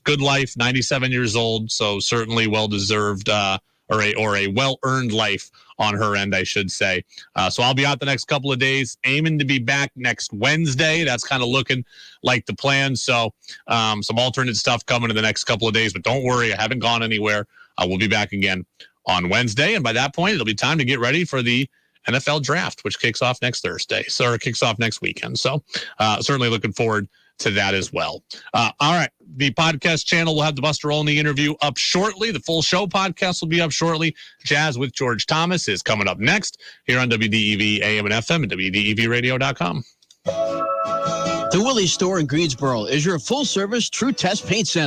good life, 97 years old. So certainly well-deserved or a well-earned life on her end, I should say. So I'll be out the next couple of days, aiming to be back next Wednesday. That's kind of looking like the plan. So some alternate stuff coming in the next couple of days. But don't worry, I haven't gone anywhere. I will be back again on Wednesday. And by that point, it'll be time to get ready for the NFL draft, which kicks off next Thursday. So it kicks off next weekend. So certainly looking forward to that as well. All right. The podcast channel will have the Buster Olney interview up shortly. The full show podcast will be up shortly. Jazz with George Thomas is coming up next here on WDEV AM and FM and WDEVradio.com. The Willie's store in Greensboro is your full-service True Test Paint Center.